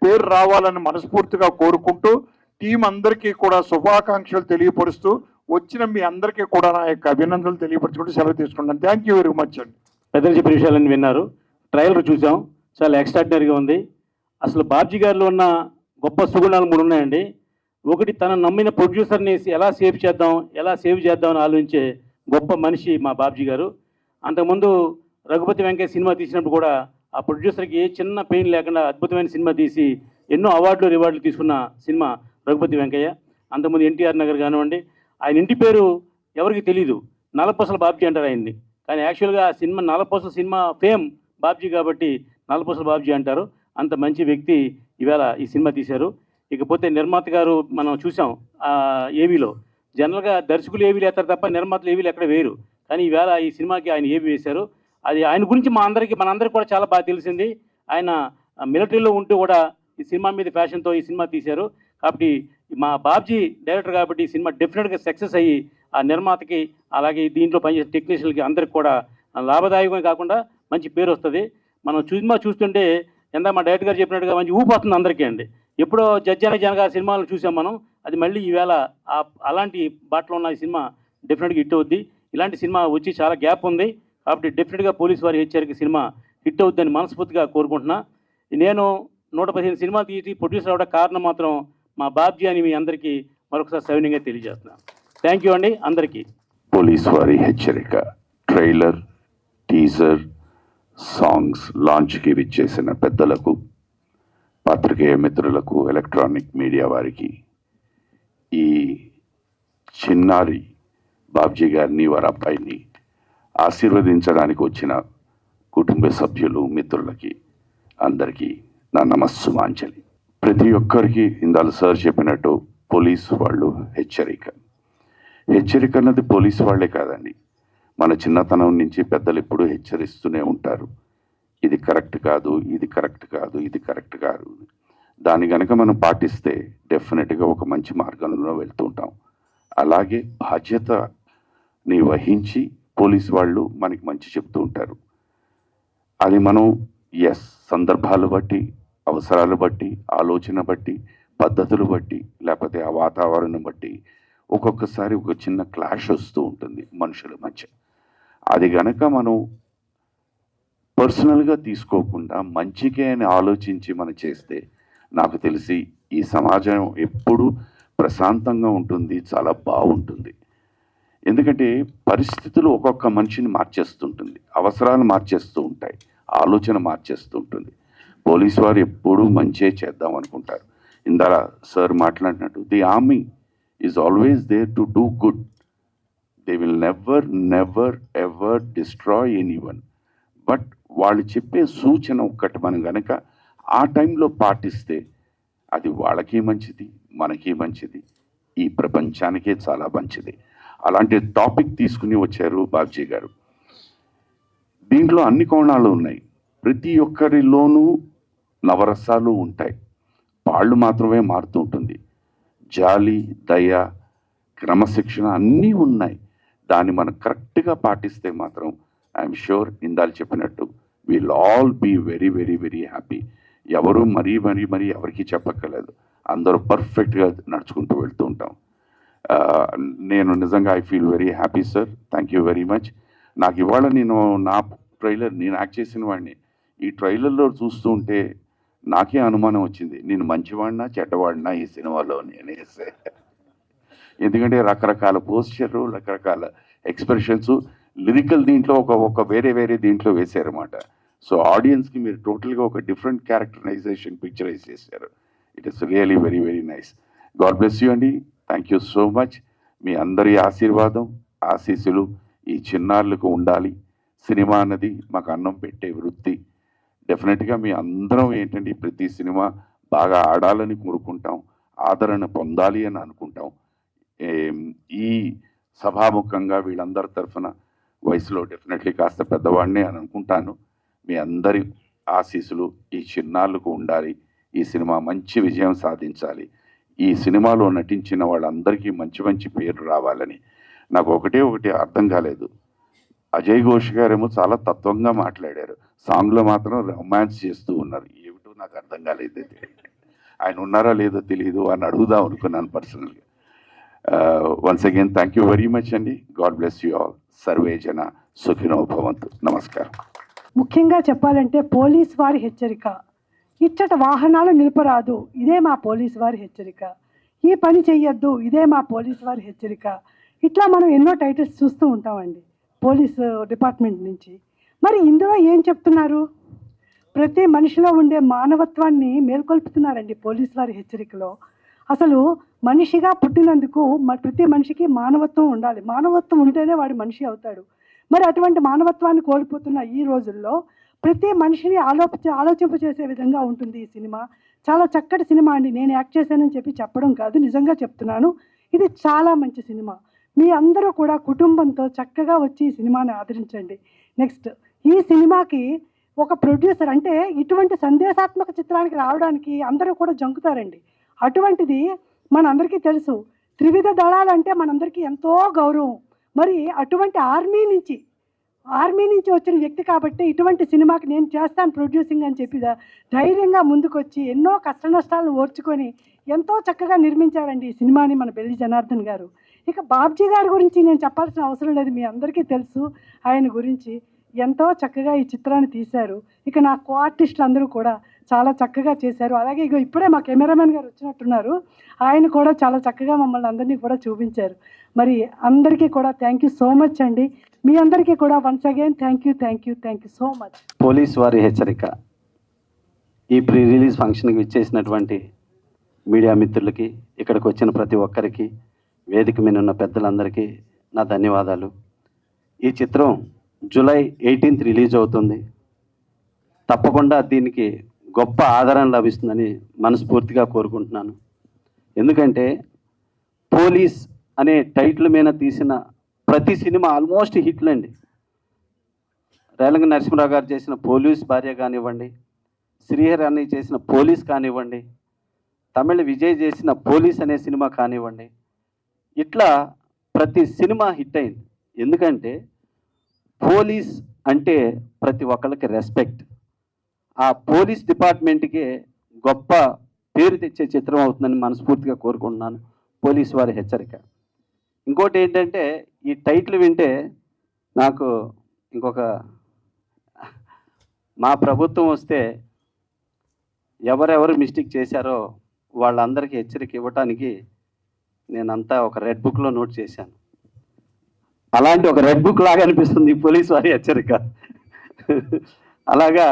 పేరు రావాలని మనస్ఫూర్తిగా కోరుకుంటూ, టీం అందరికీ కూడా శుభాకాంక్షలు తెలియపరుస్తూ, వచ్చిన మీ అందరికీ కూడా నా యొక్క అభినందనలు తెలియపరచుకుంటూ సెలవు తీసుకుంటాను. థ్యాంక్ యూ వెరీ మచ్ అండి. పెద్దలు చెప్పిన విషయాలన్నీ విన్నారు, ట్రైలర్ చూసాం, చాలా ఎక్స్ట్రాడినరీగా ఉంది. అసలు బాబ్జీ గారిలో ఉన్న గొప్ప సుగుణాలు 3 ఉన్నాయండి. ఒకటి, తన నమ్మిన ప్రొడ్యూసర్ని ఎలా సేవ్ చేద్దాం అని ఆలోచించే గొప్ప మనిషి మా బాబ్జీ గారు. అంతకుముందు రఘుపతి వెంకయ్య సినిమా తీసినప్పుడు కూడా ఆ ప్రొడ్యూసర్కి ఏ చిన్న పెయిన్ లేకుండా అద్భుతమైన సినిమా తీసి ఎన్నో అవార్డులు రివార్డులు తీసుకున్న సినిమా రఘుపతి వెంకయ్య. అంతకుముందు ఎన్టీఆర్ నగర్ కానివ్వండి, ఆయన ఇంటి పేరు ఎవరికి తెలీదు, నలపొసల బాబ్జీ అంటారు ఆయన్ని. కానీ యాక్చువల్గా ఆ సినిమా నలపొసల సినిమా ఫేమ్ బాబ్జీ కాబట్టి నలపొసల బాబ్జీ అంటారు. అంత మంచి వ్యక్తి ఈవేళ ఈ సినిమా తీశారు. ఇకపోతే నిర్మాత గారు మనం చూసాం ఏవీలో, జనరల్గా దర్శకులు ఏవీలు వేస్తారు తప్ప నిర్మాతలు ఏవీలు ఎక్కడ వేరు. కానీ ఈవేళ ఈ సినిమాకి ఆయన ఏవి వేశారు. అది ఆయన గురించి మనందరికీ కూడా చాలా బాగా తెలిసింది. ఆయన మిలిటరీలో ఉంటూ కూడా ఈ సినిమా మీద ఫ్యాషన్తో ఈ సినిమా తీశారు. కాబట్టి మా బాబ్జీ డైరెక్టర్ కాబట్టి ఈ సినిమా డెఫినెట్గా సక్సెస్ అయ్యి ఆ నిర్మాతకి, అలాగే దీంట్లో పనిచేసే టెక్నీషియన్కి అందరికి కూడా లాభదాయకమే కాకుండా మంచి పేరు వస్తుంది. మనం సినిమా చూస్తుంటే మా డైరెక్టర్ గారు చెప్పినట్టుగా మంచి ఊపొస్తుంది అందరికీ అండి. ఎప్పుడో జడ్జి జనగా సినిమాలు చూసాం మనం, అది మళ్ళీ ఈవేళ అలాంటి బాటలో ఉన్న ఈ సినిమా డెఫినెట్గా హిట్ అవుద్ది. ఇలాంటి సినిమా వచ్చి చాలా గ్యాప్ ఉంది కాబట్టి డెఫినెట్గా పోలీసు వారి హెచ్చరిక సినిమా హిట్ అవుద్దని మనస్ఫూర్తిగా కోరుకుంటున్నా. నేను 115 సినిమాలు తీసి ప్రొడ్యూసర్ అవడం కారణం మాత్రం మా బాబ్జీ అని మీ అందరికీ మరొకసారి సవినయంగా తెలియజేస్తున్నాను. థ్యాంక్ యూ అండి అందరికీ. పోలీస్ వారి హెచ్చరిక ట్రైలర్, టీజర్, సాంగ్స్ లాంచ్కి విచ్చేసిన పెద్దలకు, పాత్రికేయ మిత్రులకు, ఎలక్ట్రానిక్ మీడియా వారికి, ఈ చిన్నారి బాబ్జీ గారిని, వారి అబ్బాయిని ఆశీర్వదించడానికి వచ్చిన కుటుంబ సభ్యులు, మిత్రులకి అందరికీ నా నమస్సుమాంజలి. ప్రతి ఒక్కరికి ఇందాక సార్ చెప్పినట్టు పోలీసు వాళ్ళు హెచ్చరిక అన్నది పోలీసు వాళ్ళే కాదండి, మన చిన్నతనం నుంచి పెద్దలు ఎప్పుడూ హెచ్చరిస్తూనే ఉంటారు. ఇది కరెక్ట్ కాదు, ఇది కరెక్ట్ కాదు, ఇది కరెక్ట్ కాదు. దాన్ని కనుక మనం పాటిస్తే డెఫినెట్గా ఒక మంచి మార్గంలో వెళ్తూ ఉంటాం. అలాగే బాధ్యతని వహించి పోలీసు వాళ్ళు మనకి మంచి చెప్తూ ఉంటారు. అది మనం సందర్భాలు బట్టి, అవసరాలు బట్టి, ఆలోచన బట్టి, పద్ధతులు బట్టి, లేకపోతే ఆ వాతావరణం బట్టి ఒక్కొక్కసారి ఒక చిన్న క్లాష్ వస్తూ ఉంటుంది మనుషుల మధ్య. అది గనక మనం పర్సనల్గా తీసుకోకుండా మంచికే అని ఆలోచించి మనం చేస్తే నాకు తెలిసి ఈ సమాజం ఎప్పుడూ ప్రశాంతంగా ఉంటుంది, చాలా బాగుంటుంది. ఎందుకంటే పరిస్థితులు ఒక్కొక్క మనిషిని మార్చేస్తుంటుంది, అవసరాలు మార్చేస్తూ ఉంటాయి, ఆలోచన మార్చేస్తూ ఉంటుంది. పోలీసు వారు ఎప్పుడూ మంచే చేద్దాం అనుకుంటారు. ఇందాక సార్ మాట్లాడినట్టు the army is always there to do good. They will never ever destroy anyone. But వాళ్ళు చెప్పే సూచన ఒక్కటి మనం కనుక ఆ టైంలో పాటిస్తే అది వాళ్ళకి మంచిది, మనకి మంచిది, ఈ ప్రపంచానికే చాలా మంచిది. అలాంటి టాపిక్ తీసుకుని వచ్చారు బాబ్జీ గారు. దీంట్లో అన్ని కోణాలు ఉన్నాయి. ప్రతి ఒక్కరిలోనూ నవరసాలు ఉంటాయి, పాళ్ళు మాత్రమే మారుతూ ఉంటుంది. జాలి, దయ, క్రమశిక్షణ అన్నీ ఉన్నాయి. దాన్ని మనం కరెక్ట్గా పాటిస్తే మాత్రం ఐఎమ్ షూర్ ఇందాలు చెప్పినట్టు will all be very very very happy. ఎవరు మరీ ఎవరికి చెప్పక్కర్లేదు, అందరూ పర్ఫెక్ట్గా నడుచుకుంటూ వెళ్తూ ఉంటాం. నేను నిజంగా I feel very happy sir. Thank you very much. నాకు ఇవాళ నేను యాక్ట్ చేసిన వాడిని ఈ ట్రైలర్లో చూస్తూ ఉంటే నాకే అనుమానం వచ్చింది, నేను మంచివాడినా చెడ్డవాడినా ఈ సినిమాలో అనేసి. ఎందుకంటే రకరకాల పోస్చర్లు, రకరకాల ఎక్స్ప్రెషన్స్, లిరికల్ దీంట్లో ఒక వేరే దీంట్లో వేశారన్నమాట. సో ఆడియన్స్కి మీరు టోటల్గా ఒక డిఫరెంట్ క్యారెక్టరైజేషన్ పిక్చరైజ్ చేశారు. It is really very very nice. God bless you అండి. Thank you so much. మీ అందరి ఆశీర్వాదం, ఆశీస్సులు ఈ చిన్నారులకు ఉండాలి. సినిమా అన్నది మాకు అన్నం పెట్టే వృత్తి. డెఫినెట్గా మీ అందరం ఏంటంటే ప్రతి సినిమా బాగా ఆడాలని కోరుకుంటాం, ఆదరణ పొందాలి అని అనుకుంటాం. ఈ సభాముఖంగా వీళ్ళందరి తరఫున వయసులో డెఫినెట్లీ కాస్త పెద్దవాడినే అని అనుకుంటాను. మీ అందరి ఆశీస్సులు ఈ చిన్నారులకు ఉండాలి. ఈ సినిమా మంచి విజయం సాధించాలి. ఈ సినిమాలో నటించిన వాళ్ళందరికీ మంచి మంచి పేరు రావాలని. నాకు ఒకటి అర్థం కాలేదు, అజయ్ ఘోష్ గారేమో చాలా తత్వంగా మాట్లాడారు, సాంగ్లో మాత్రం రొమాన్స్ చేస్తూ ఉన్నారు. ఏమిటో నాకు అర్థం కాలేదు. ఆయన ఉన్నారా లేదో తెలియదు అని అడుగుదాం అనుకున్నాను పర్సనల్గా. Once again thank you very much అండి. God bless you all. సర్వే జన సుఖినో భవంతు. నమస్కారం. ముఖ్యంగా చెప్పాలంటే పోలీస్ వారి హెచ్చరిక, ఇచ్చట వాహనాలు నిలపరాదు, ఇదే మా పోలీస్ వారి హెచ్చరిక. ఈ పని చెయ్యొద్దు, ఇదే మా పోలీస్ వారి హెచ్చరిక. ఇట్లా మనం ఎన్నో టైటిల్స్ చూస్తూ ఉంటామండి పోలీసు డిపార్ట్మెంట్ నుంచి. మరి ఇందులో ఏం చెప్తున్నారు? ప్రతి మనిషిలో ఉండే మానవత్వాన్ని మేల్కొల్పుతున్నారండి పోలీస్ వారి హెచ్చరికలో. అసలు మనిషిగా పుట్టినందుకు ప్రతి మనిషికి మానవత్వం ఉండాలి, మానవత్వం ఉంటేనే వాడు మనిషి అవుతాడు. మరి అటువంటి మానవత్వాన్ని కోల్పోతున్న ఈ రోజుల్లో ప్రతి మనిషిని ఆలోచింపచేసే విధంగా ఉంటుంది ఈ సినిమా. చాలా చక్కటి సినిమా అండి. నేను యాక్ట్ చేశానని చెప్పడం కాదు, నిజంగా చెప్తున్నాను. ఇది చాలా మంచి సినిమా. మీ అందరూ కూడా కుటుంబంతో చక్కగా వచ్చి ఈ సినిమాని ఆదరించండి. నెక్స్ట్, ఈ సినిమాకి ఒక ప్రొడ్యూసర్ అంటే ఇటువంటి సందేశాత్మక చిత్రానికి రావడానికి అందరూ కూడా జంకుతారండి. అటువంటిది మనందరికీ తెలుసు, త్రివిధ దళాలు అంటే మనందరికీ ఎంతో గౌరవం. మరి అటువంటి ఆర్మీ నుంచి వచ్చిన వ్యక్తి కాబట్టి ఇటువంటి సినిమాకి నేను చేస్తాను ప్రొడ్యూసింగ్ అని చెప్పి ధైర్యంగా ముందుకొచ్చి ఎన్నో కష్ట నష్టాలను ఓర్చుకొని ఎంతో చక్కగా నిర్మించారండి ఈ సినిమాని మన బెల్లి జనార్దన్ గారు. ఇక బాబ్జీ గారి గురించి నేను చెప్పాల్సిన అవసరం లేదు, మీ అందరికీ తెలుసు ఆయన గురించి. ఎంతో చక్కగా ఈ చిత్రాన్ని తీశారు. ఇక నా కో ఆర్టిస్టులు అందరూ కూడా చాలా చక్కగా చేశారు. అలాగే ఇప్పుడే మా కెమెరామెన్ గారు వచ్చినట్టున్నారు, ఆయన కూడా చాలా చక్కగా మమ్మల్ని అందరినీ కూడా చూపించారు. మరి అందరికీ కూడా థ్యాంక్ యూ సో మచ్ అండి. మీ అందరికీ కూడా once again thank you so much. Police వారి హెచ్చరిక ఈ ప్రీ రిలీజ్ ఫంక్షన్కి విచ్చేసినటువంటి మీడియా మిత్రులకి, ఇక్కడికి వచ్చిన ప్రతి ఒక్కరికి, వేదిక మీద ఉన్న పెద్దలందరికీ నా ధన్యవాదాలు. ఈ చిత్రం జూలై 18th రిలీజ్ అవుతుంది. తప్పకుండా దీనికి గొప్ప ఆదరణ లభిస్తుందని మనస్ఫూర్తిగా కోరుకుంటున్నాను. ఎందుకంటే పోలీస్ అనే టైటిల్ మీద తీసిన ప్రతి సినిమా ఆల్మోస్ట్ హిట్లు అండి. రేలంగి నరసింహరావు గారు చేసిన పోలీస్ భార్య కానివ్వండి, శ్రీహరి అన్నయ్య చేసిన పోలీస్ కానివ్వండి, తమిళ విజయ్ చేసిన పోలీస్ అనే సినిమా కానివ్వండి, ఇట్లా ప్రతి సినిమా హిట్ అయింది. ఎందుకంటే పోలీస్ అంటే ప్రతి ఒక్కరికి రెస్పెక్ట్. ఆ పోలీస్ డిపార్ట్మెంట్కి గొప్ప పేరు తెచ్చే చిత్రం అవుతుందని మనస్ఫూర్తిగా కోరుకుంటున్నాను. పోలీస్ వారి హెచ్చరిక. ఇంకోటి ఏంటంటే ఈ టైటిల్ వింటే నాకు ఇంకొక మా ప్రభుత్వం వస్తే ఎవరెవరు మిస్టేక్ చేశారో వాళ్ళందరికీ హెచ్చరిక ఇవ్వటానికి నేనంతా ఒక రెడ్ బుక్లో నోట్ చేశాను. అలాంటి ఒక రెడ్ బుక్ లాగా అనిపిస్తుంది ఈ పోలీస్ వారి హెచ్చరిక. అలాగా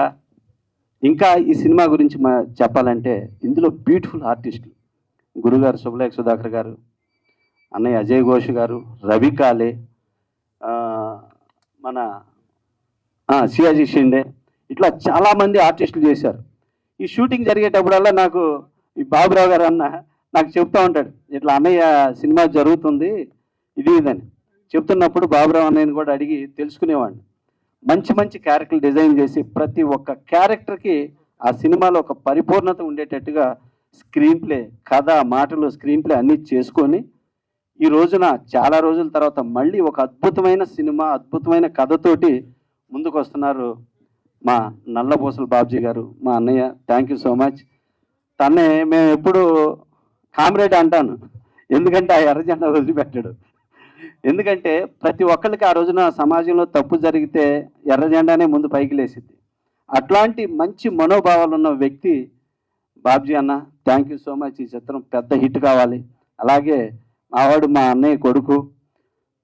ఇంకా ఈ సినిమా గురించి చెప్పాలంటే ఇందులో బ్యూటిఫుల్ ఆర్టిస్టులు గురుగారు శుభలేఖ సుధాకర్ గారు, అన్నయ్య అజయ్ ఘోష్ గారు, రవి కాలే, మన సియాజీ షిండే, ఇట్లా చాలామంది ఆర్టిస్టులు చేశారు. ఈ షూటింగ్ జరిగేటప్పుడల్లా నాకు ఈ బాబురావు గారు అన్న నాకు చెప్తూ ఉంటాడు, ఇట్లా అన్నయ్య సినిమా జరుగుతుంది ఇది ఇదని చెప్తున్నప్పుడు బాబురావు అన్నయ్యని కూడా అడిగి తెలుసుకునేవాడిని. మంచి మంచి క్యారెక్టర్లు డిజైన్ చేసి ప్రతి ఒక్క క్యారెక్టర్కి ఆ సినిమాలో ఒక పరిపూర్ణత ఉండేటట్టుగా స్క్రీన్ ప్లే, కథ, మాటలు, స్క్రీన్ ప్లే అన్నీ చేసుకొని ఈ రోజున చాలా రోజుల తర్వాత మళ్ళీ ఒక అద్భుతమైన సినిమా, అద్భుతమైన కథతోటి ముందుకు వస్తున్నారు మా నల్లబోసల బాబ్జీ గారు, మా అన్నయ్య. Thank you so much. తన్నే మేము ఎప్పుడు కామ్రేడ్ అంటాను, ఎందుకంటే ఆ ఎర్ర జెండా వదిలిపెట్టాడు. ఎందుకంటే ప్రతి ఒక్కరికి ఆ రోజున సమాజంలో తప్పు జరిగితే ఎర్ర జెండానే ముందు పైకి లేసిద్ది. అట్లాంటి మంచి మనోభావాలు ఉన్న వ్యక్తి బాబ్జీ అన్న. Thank you so much. ఈ చిత్రం పెద్ద హిట్ కావాలి. అలాగే మావాడు మా అన్నయ్య కొడుకు,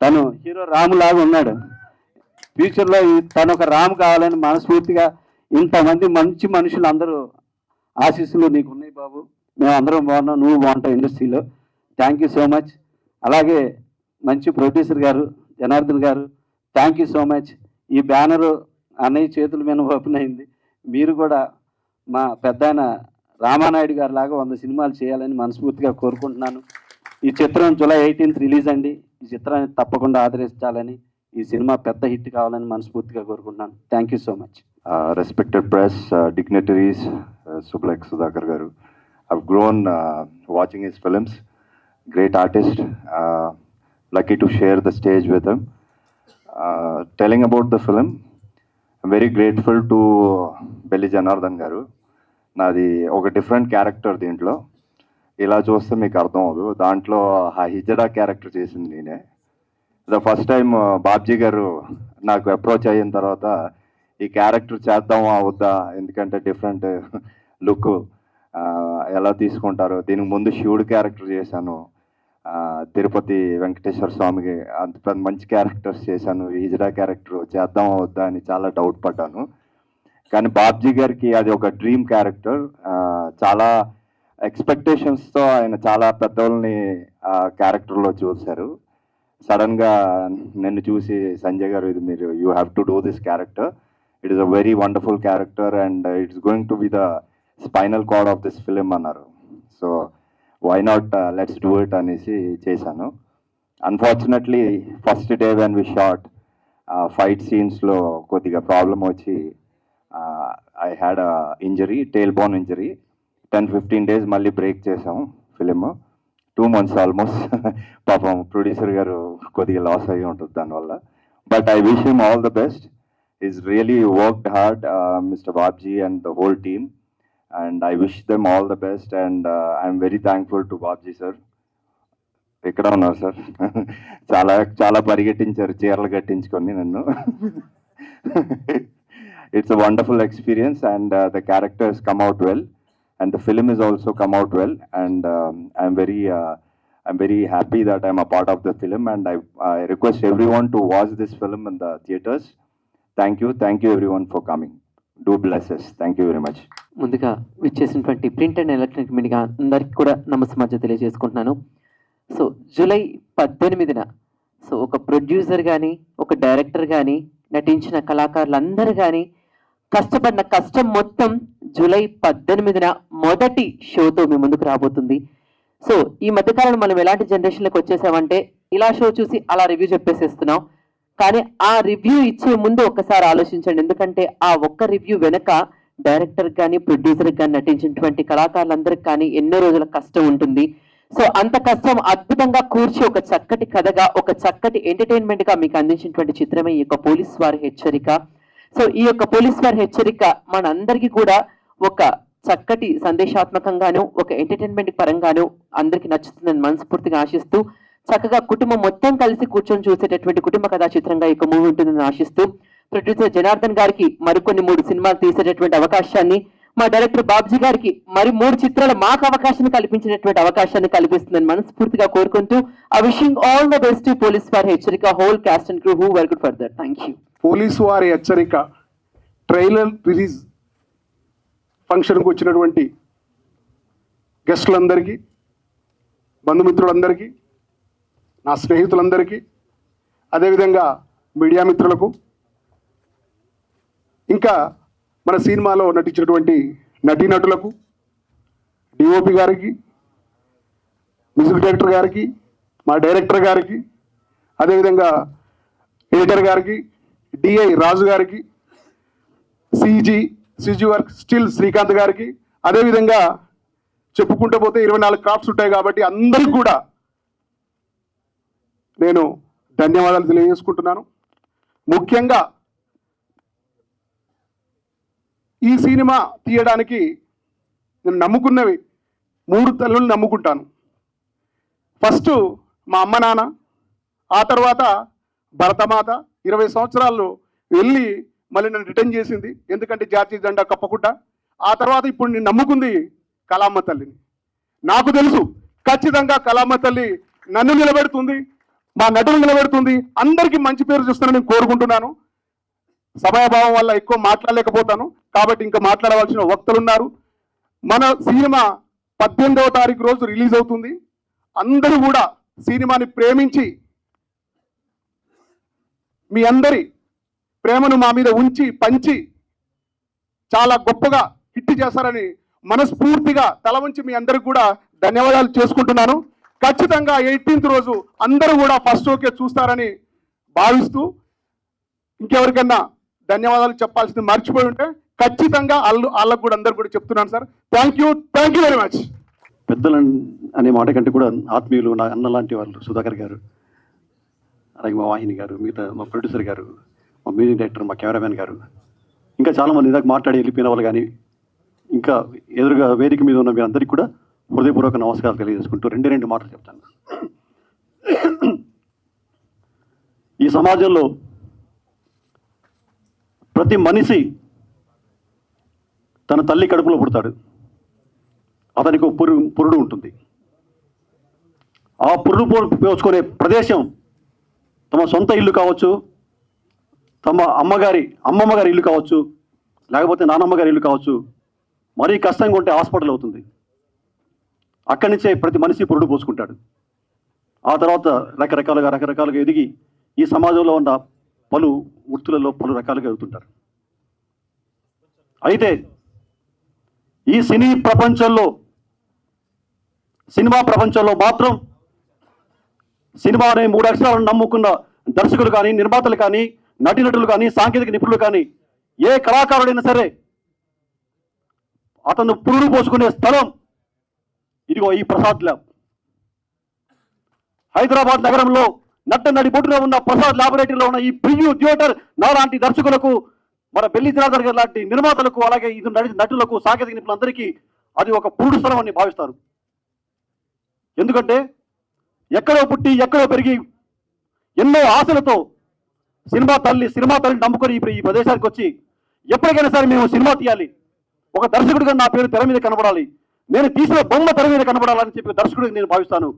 తను హీరో రాములాగా ఉన్నాడు. ఫ్యూచర్లో తను ఒక రాము కావాలని మనస్ఫూర్తిగా ఇంతమంది మంచి మనుషులు అందరూ ఆశీస్సులు నీకు ఉన్నాయి బాబు. మేము అందరం బాగున్నాం, నువ్వు బాగుంటావు ఇండస్ట్రీలో. Thank you so much. అలాగే మంచి ప్రొడ్యూసర్ గారు జనార్దన్ గారు, థ్యాంక్ యూ సో మచ్. ఈ బ్యానరు అన్నయ్య చేతుల మీద ఓపెన్ అయింది. మీరు కూడా మా పెద్దాయన రామానాయుడు గారి లాగా 100 సినిమాలు చేయాలని మనస్ఫూర్తిగా కోరుకుంటున్నాను. ఈ చిత్రం జూలై 18th రిలీజ్ అండి. ఈ చిత్రాన్ని తప్పకుండా ఆదరించాలని, ఈ సినిమా పెద్ద హిట్ కావాలని మనస్ఫూర్తిగా కోరుకుంటున్నాను. Thank you so much. Respected press, dignitaries, Subhlekh Sudhakar garu. I've grown watching his films. Great artist. Lucky to share the stage with him. Telling about the film, I'm very grateful to Belli Janardhan garu. నాది ఒక different character దీంట్లో. ఇలా చూస్తే మీకు అర్థం అవ్వదు. దాంట్లో ఆ హిజడా క్యారెక్టర్ చేసింది నేనే. ద ఫస్ట్ టైం బాబ్జీ గారు నాకు అప్రోచ్ అయిన తర్వాత ఈ క్యారెక్టర్ చేద్దామా వద్దా, ఎందుకంటే డిఫరెంట్ లుక్ ఎలా తీసుకుంటారో. దీనికి ముందు శివుడు క్యారెక్టర్ చేశాను, తిరుపతి వెంకటేశ్వర స్వామికి అంత పెద్ద మంచి క్యారెక్టర్స్ చేశాను. హిజడా క్యారెక్టర్ చేద్దామా వద్దా అని చాలా డౌట్ పడ్డాను. కానీ బాబ్జీ గారికి అది ఒక డ్రీమ్ క్యారెక్టర్. చాలా ఎక్స్పెక్టేషన్స్తో ఆయన చాలా పెద్దవాళ్ళని ఆ క్యారెక్టర్లో చూశారు. సడన్గా నన్ను చూసి సంజయ్ గారు, ఇది మీరు you have to do this character, it is a very wonderful character and it's going to be the spinal cord of this film అన్నారు. So why not let's do it అనేసి చేశాను. Unfortunately first day when we shot fight సీన్స్లో కొద్దిగా problem వచ్చి I had injury, tail bone injury. 10-15 days మళ్ళీ break చేసాం film. 2 months almost. పాపం producer గారు కొద్దిగా లాస్ అయ్యి ఉంటుంది దానివల్ల. But I wish him all the best. Is really worked hard, mister Babji and the whole team, and I wish them all the best. And I'm very thankful to Babji sir. ఇక్కడ ఉన్నారు sir. చాలా చాలా పరిగెట్టించారు చీరలు కట్టించుకొని నన్ను. It's a wonderful experience and the characters come out well and the film is also come out well, and I'm very happy that I'm a part of the film, and I request everyone to watch this film in the theaters. Thank you everyone for coming. Do bless us. Thank you very much. ముందుగా విచ్చేసినటువంటి print and electronic media అందరికీ కూడా నమస్కారం తెలియజేసుకుంటున్నాను. So July 18న so ఒక producer కానీ, ఒక director కానీ, నటించిన కళాకారులందరూ కానీ కష్టపడిన కష్టం మొత్తం జూలై 18న మొదటి షోతో మీ ముందుకు రాబోతుంది. సో ఈ మధ్యకాలంలో మనం ఎలాంటి జనరేషన్లోకి వచ్చేసామంటే ఇలా షో చూసి అలా రివ్యూ చెప్పేసేస్తున్నాం. కానీ ఆ రివ్యూ ఇచ్చే ముందు ఒక్కసారి ఆలోచించండి. ఎందుకంటే ఆ ఒక్క రివ్యూ వెనక డైరెక్టర్ కానీ, ప్రొడ్యూసర్ కానీ, నటించినటువంటి కళాకారులందరికీ కానీ ఎన్నో రోజుల కష్టం ఉంటుంది. సో అంత కష్టం అద్భుతంగా కూర్చి ఒక చక్కటి కథగా, ఒక చక్కటి ఎంటర్టైన్మెంట్ గా మీకు అందించినటువంటి చిత్రమే ఈ యొక్క పోలీస్ వారి హెచ్చరిక. సో ఈ యొక్క పోలీస్ వారి హెచ్చరిక మనందరికీ కూడా ఒక చక్కటి సందేశాత్మకంగాను, ఒక ఎంటర్టైన్మెంట్ పరంగాను అందరికీ నచ్చుతుందని మనస్ఫూర్తిగా ఆశిస్తూ, చక్కగా కుటుంబం మొత్తం కలిసి కూర్చొని చూసేటటువంటి కుటుంబ కథా చిత్రంగా ఈ మూవీ ఉంటుందని ఆశిస్తూ, ప్రొడ్యూసర్ జనార్దన్ గారికి మరికొన్ని 3 సినిమాలు తీసేటటువంటి అవకాశాన్ని, మా డైరెక్టర్ బాబ్జీ గారికి మరి 3 చిత్రాలు మాకు అవకాశాన్ని కల్పించినటువంటి అవకాశాన్ని కల్పిస్తుందని మనస్ఫూర్తిగా కోరుకుంటూ, I wishing all the best to police వారి హెచ్చరిక whole cost and crew who work further. Thank you. Police వారి హెచ్చరిక ట్రైలర్ రిలీజ్ ఫంక్షన్కి వచ్చినటువంటి గెస్టులందరికీ, బంధుమిత్రులందరికీ, నా స్నేహితులందరికీ, అదేవిధంగా మీడియా మిత్రులకు, ఇంకా మన సినిమాలో నటించినటువంటి నటీనటులకు, డిఓపి గారికి, మ్యూజిక్ డైరెక్టర్ గారికి, మా డైరెక్టర్ గారికి, అదేవిధంగా ఎడిటర్ గారికి, డిఐ రాజు గారికి, సిజీ వర్క్ స్టిల్ శ్రీకాంత్ గారికి, అదేవిధంగా చెప్పుకుంటూ పోతే 24 క్రాఫ్ట్స్ ఉంటాయి కాబట్టి అందరికీ కూడా నేను ధన్యవాదాలు తెలియజేసుకుంటున్నాను. ముఖ్యంగా ఈ సినిమా తీయడానికి నేను నమ్ముకున్నవి 3 తల్లులు నమ్ముకుంటాను. ఫస్ట్ మా అమ్మ నాన్న, ఆ తర్వాత భరతమాత 20 సంవత్సరాల్లో వెళ్ళి మళ్ళీ నన్ను రిటర్న్ చేసింది, ఎందుకంటే జాతీయ జెండా కప్పకుండా. ఆ తర్వాత ఇప్పుడు నేను నమ్ముకుంది కళామ్మ తల్లిని. నాకు తెలుసు ఖచ్చితంగా కళామ్మ తల్లి నన్ను నిలబెడుతుంది, మా నటులు నిలబెడుతుంది, అందరికీ మంచి పేరు చూస్తానని నేను కోరుకుంటున్నాను. సమయభావం వల్ల ఎక్కువ మాట్లాడలేకపోతాను కాబట్టి ఇంకా మాట్లాడవలసిన వక్తలు ఉన్నారు. మన సినిమా 18వ తారీఖు రోజు రిలీజ్ అవుతుంది. అందరూ కూడా సినిమాని ప్రేమించి మీ అందరి ప్రేమను మా మీద ఉంచి పంచి చాలా గొప్పగా హిట్ చేస్తారని మనస్ఫూర్తిగా తల వంచి మీ అందరికి కూడా ధన్యవాదాలు చేసుకుంటున్నాను. ఖచ్చితంగా 18th రోజు అందరూ కూడా ఫస్ట్ షోకే చూస్తారని భావిస్తూ, ఇంకెవరికన్నా ధన్యవాదాలు చెప్పాల్సింది మర్చిపోయి ఉంటే ఖచ్చితంగా వాళ్ళకు కూడా అందరు కూడా చెప్తున్నాను sir. Thank you very much. పెద్దలు అనే మాట కంటే కూడా ఆత్మీయులు, నా అన్న లాంటి వాళ్ళు సుధాకర్ గారు, అలాగే మా వాహిని గారు, మిగతా మా ప్రొడ్యూసర్ గారు, మా మ్యూజిక్ డైరెక్టర్, మా కెమెరామ్యాన్ గారు, ఇంకా చాలామంది ఇందాక మాట్లాడి వెళ్ళిపోయిన వాళ్ళు కానీ, ఇంకా ఎదురుగా వేదిక మీద ఉన్న మీ అందరికీ కూడా హృదయపూర్వక నమస్కారాలు తెలియజేసుకుంటూ 2 మాటలు చెప్తాను. ఈ సమాజంలో ప్రతి మనిషి తన తల్లి కడుపులో పుడతాడు. అతనికి ఒక పురుడు ఉంటుంది. ఆ పురుడు పోసుకునే ప్రదేశం తమ సొంత ఇల్లు కావచ్చు, తమ అమ్మమ్మ గారి ఇల్లు కావచ్చు, లేకపోతే నానమ్మ గారి ఇల్లు కావచ్చు. మరీ కష్టంగా ఉంటే హాస్పిటల్ అవుతుంది. అక్కడి నుంచే ప్రతి మనిషి పురుడు పోసుకుంటాడు. ఆ తర్వాత రకరకాలుగా ఎదిగి ఈ సమాజంలో ఉన్న పలు వృత్తులలో పలు రకాలుగా ఎదుగుతుంటారు. అయితే ఈ సినిమా ప్రపంచంలో మాత్రం సినిమా అనే 3 అక్షరాలను నమ్ముకున్న దర్శకులు కానీ, నిర్మాతలు కానీ, నటీనటులు కానీ, సాంకేతిక నిపుణులు కానీ, ఏ కళాకారుడైనా సరే అతను పురుడు పోసుకునే స్థలం ఇదిగో ఈ ప్రసాద్ ల్యాబ్. హైదరాబాద్ నగరంలో నడి బొడ్డున ఉన్న ప్రసాద్ ల్యాబొరేటరీలో ఉన్న ఈ ప్రివ్యూ థియేటర్ నాలాంటి దర్శకులకు, మన బెల్లి జనార్దన్ గారు లాంటి నిర్మాతలకు, అలాగే ఇది నటులకు, సాంకేతిక నిపుణులందరికీ అది ఒక పురుడు స్థలం అని భావిస్తారు. ఎందుకంటే ఎక్కడో పుట్టి ఎక్కడో పెరిగి ఎన్నో ఆశలతో సినిమా తల్లిని నమ్ముకొని ఈ ప్రదేశానికి వచ్చి ఎప్పటికైనా సరే మేము సినిమా తీయాలి, ఒక దర్శకుడిగా నా పేరు తెర మీద కనబడాలి, నేను తీసిన బొమ్మ తెర మీద కనబడాలని చెప్పి దర్శకుడికి నేను భావిస్తాను.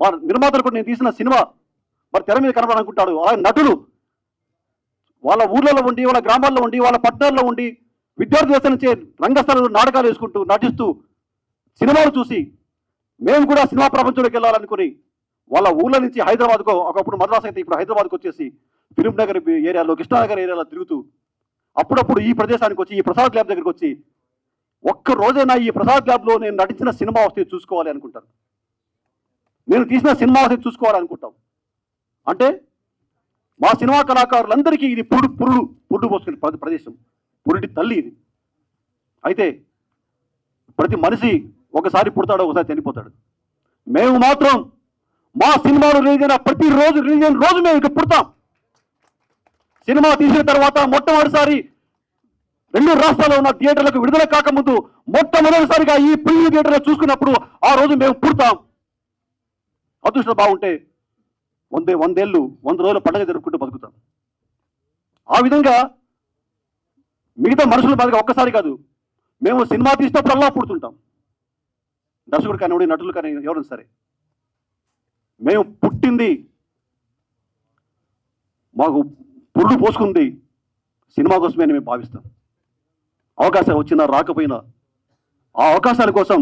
మా నిర్మాతలు కూడా నేను తీసిన సినిమా మరి తెర మీద కనబడాలనుకుంటాడు. అలాగే నటులు వాళ్ళ ఊర్లలో ఉండి, వాళ్ళ గ్రామాల్లో ఉండి, వాళ్ళ పట్టణాల్లో ఉండి విద్యార్థి దశ నుంచే రంగస్థలంలో నాటకాలు వేసుకుంటూ నటిస్తూ సినిమాలు చూసి మేము కూడా సినిమా ప్రపంచంలోకి వెళ్ళాలనుకుని వాళ్ళ ఊళ్ళ నుంచి హైదరాబాద్కు, ఒకప్పుడు మద్రాసు అయితే ఇప్పుడు హైదరాబాద్కు వచ్చేసి ఫిలిం నగర్ ఏరియాలో, కృష్ణానగర్ ఏరియాలో తిరుగుతూ అప్పుడప్పుడు ఈ ప్రదేశానికి వచ్చి ఈ ప్రసాద్ ల్యాబ్ దగ్గరికి వచ్చి ఒక్క రోజైనా ఈ ప్రసాద్ ల్యాబ్లో నేను నటించిన సినిమా వస్తే చూసుకోవాలి అనుకుంటాను, నేను తీసిన సినిమా వస్తే చూసుకోవాలనుకుంటాం. అంటే మా సినిమా కళాకారులందరికీ ఇది పురుడు పోసుకునే ప్రదేశం, పురిటి తల్లి ఇది. అయితే ప్రతి మనిషి ఒకసారి పుడతాడు, ఒకసారి చనిపోతాడు. మేము మాత్రం మా సినిమాలు రిలీజ్ అయిన ప్రతిరోజు రిలీజ్ అయిన రోజు మేము ఇక్కడ పుడతాం. సినిమా తీసిన తర్వాత మొట్టమొదటిసారి 2 రాష్ట్రాల్లో ఉన్న థియేటర్లకు విడుదల కాకముందు మొట్టమొదటిసారిగా ఈ ప్రివ్యూ థియేటర్లో చూసుకున్నప్పుడు ఆ రోజు మేము పుడతాం. అదృష్టం బాగుంటే 100 ఏళ్ళు 100 రోజులు పండుగ జరుపుకుంటూ బతుకుతాం. ఆ విధంగా మిగతా మనుషుల మాదిరిగా ఒక్కసారి కాదు, మేము సినిమా తీసినప్పుడల్లా పుడుతుంటాం. దర్శకుడు కానివ్వండి, నటులు కానీ ఎవరైనా సరే, మేము పుట్టింది, మాకు పురుడు పోసుకుంది సినిమా కోసమే మేము భావిస్తాం. అవకాశాలు వచ్చినా రాకపోయినా ఆ అవకాశాల కోసం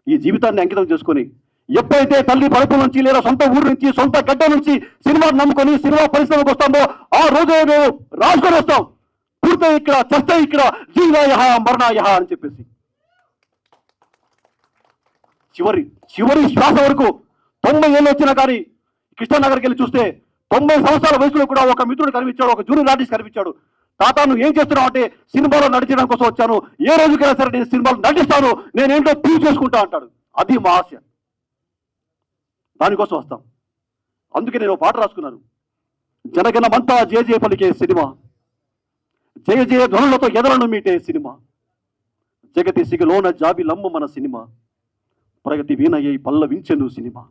ఈ జీవితాన్ని అంకితం చేసుకొని ఎప్పుడైతే తల్లి పరుపు నుంచి లేదా సొంత ఊరు నుంచి సొంత గడ్డ నుంచి సినిమాను నమ్ముకొని సినిమా పరిశ్రమకు వస్తామో ఆ రోజే మేము రాసుకొని వస్తాం. పూర్తి ఇక్కడ, చస్తే ఇక్కడ, జీవాయహ మరణాయహ అని చెప్పేసి చివరి శ్వాస వరకు 90 ఏళ్ళు వచ్చినా కానీ కృష్ణానగర్కి వెళ్ళి చూస్తే 90 సంవత్సరాల వయసులో కూడా ఒక మిత్రుడు కనిపించాడు, ఒక జూనియర్ ఆర్టిస్ట్ కనిపించాడు. తాత నువ్వు ఏం చేస్తున్నావు అంటే సినిమాలో నడిచడం కోసం వచ్చాను, ఏ రోజుకైనా సరే నేను సినిమాలో నటిస్తాను, నేనేంటో ప్రూవ్ చేసుకుంటా అంటాడు. అది మా ఆశ, దానికోసం వస్తాం. అందుకే నేను పాట రాసుకున్నాను. జనగణమంతా జయ జయ పలికే సినిమా, జయ జయ ధ్వనులతో ఎదలను మీటే సినిమా, జగతి సిగలోన జాబిలమ్మ మన సినిమా, ప్రగతి వీణయ్యి పల్లవించెను సినిమా,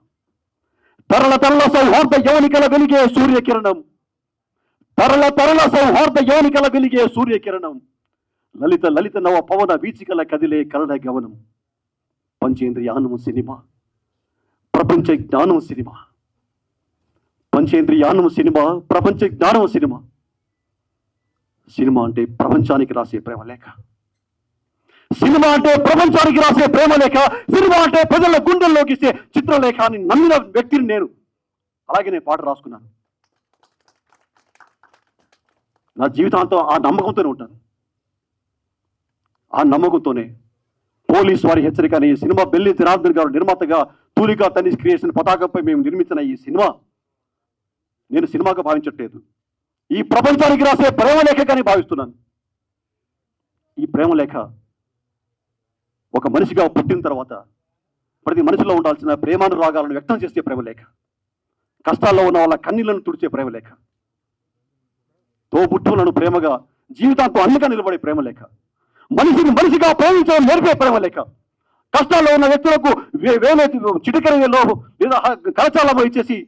తరల తరల సౌహార్ద యవనికల వెలిగే సూర్యకిరణం, తరల తరల సౌహార్ద యవనికల వెలిగే సూర్యకిరణం, లలిత లలిత నవ పవన వీచికల కదిలే కరణ గవనం, పంచేంద్రియానము సినిమా, ప్రపంచ జ్ఞానం సినిమా, పంచేంద్రియానము సినిమా, ప్రపంచ జ్ఞానం సినిమా. సినిమా అంటే ప్రపంచానికి రాసే ప్రేమ లేఖ, సినిమా అంటే ప్రపంచానికి రాసే ప్రేమ లేఖ, సినిమా అంటే ప్రజల గుండెల్లోకి ఇచ్చే చిత్రలేఖ అని నమ్మిన వ్యక్తిని నేను. అలాగే నేను పాట రాసుకున్నాను. నా జీవితాంతం ఆ నమ్మకంతోనే ఉంటాను. ఆ నమ్మకంతోనే పోలీస్ వారి హెచ్చరిక అనే ఈ సినిమా బెల్లి జనార్దన్ గారు నిర్మాతగా తూలికా తనీష్ క్రియేషన్ పతాకంపై మేము నిర్మించిన ఈ సినిమా నేను సినిమాగా భావించట్లేదు, ఈ ప్రపంచానికి రాసే ప్రేమ లేఖగానే భావిస్తున్నాను. ఈ ప్రేమ లేఖ ఒక మనిషిగా పుట్టిన తర్వాత ప్రతి మనిషిలో ఉండాల్సిన ప్రేమానురాగాలను వ్యక్తం చేసే ప్రేమ లేఖ, కష్టాల్లో ఉన్న వాళ్ళ కన్నీళ్లను తుడిచే ప్రేమ లేఖ, తోబుట్టువులను ప్రేమగా జీవితాంతం అండగా నిలబడే ప్రేమ లేఖ, మనిషిని మనిషిగా ప్రేమించడం నేర్పే ప్రేమ లేఖ, కష్టాల్లో ఉన్న వ్యక్తులకు వేరే చిటికరలో లేదా కరచాలలో ఇచ్చేసి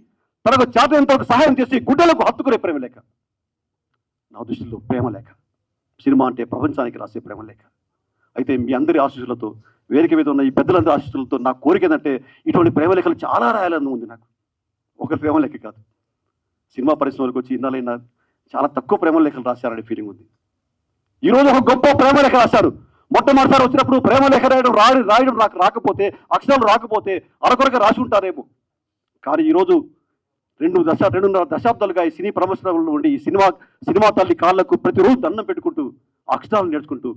తనకు చేతనంతో సహాయం చేసి గుడ్డలకు హత్తుకునే ప్రేమ లేఖ. నా దృష్టిలో ప్రేమ లేఖ సినిమా అంటే ప్రపంచానికి రాసే ప్రేమ లేఖ. అయితే మీ అందరి ఆశీస్సులతో, వేదిక మీద ఉన్న ఈ పెద్దలందరి ఆశీస్సులతో నా కోరిక ఏంటంటే ఇటువంటి ప్రేమ లేఖలు చాలా రాయాలని ఉంది నాకు. ఒక ప్రేమ లేఖ కాదు, సినిమా పరిశ్రమలకు వచ్చి ఇన్నాళ్ళైనా చాలా తక్కువ ప్రేమ లేఖలు రాశారనే ఫీలింగ్ ఉంది. ఈరోజు ఒక గొప్ప ప్రేమ లేఖ రాశారు. మొట్టమొదటిసారి వచ్చినప్పుడు ప్రేమ లేఖ రాయడం నాకు రాకపోతే, అక్షరాలు రాకపోతే అరకొరగా రాసి ఉంటారేమో. కానీ ఈరోజు 2.5 దశాబ్దాలుగా ఈ సినీ ప్రమోషన్లో ఉండి ఈ సినిమా తల్లి కాళ్లకు ప్రతిరోజు దండం పెట్టుకుంటూ అక్షరాలు నేర్చుకుంటూ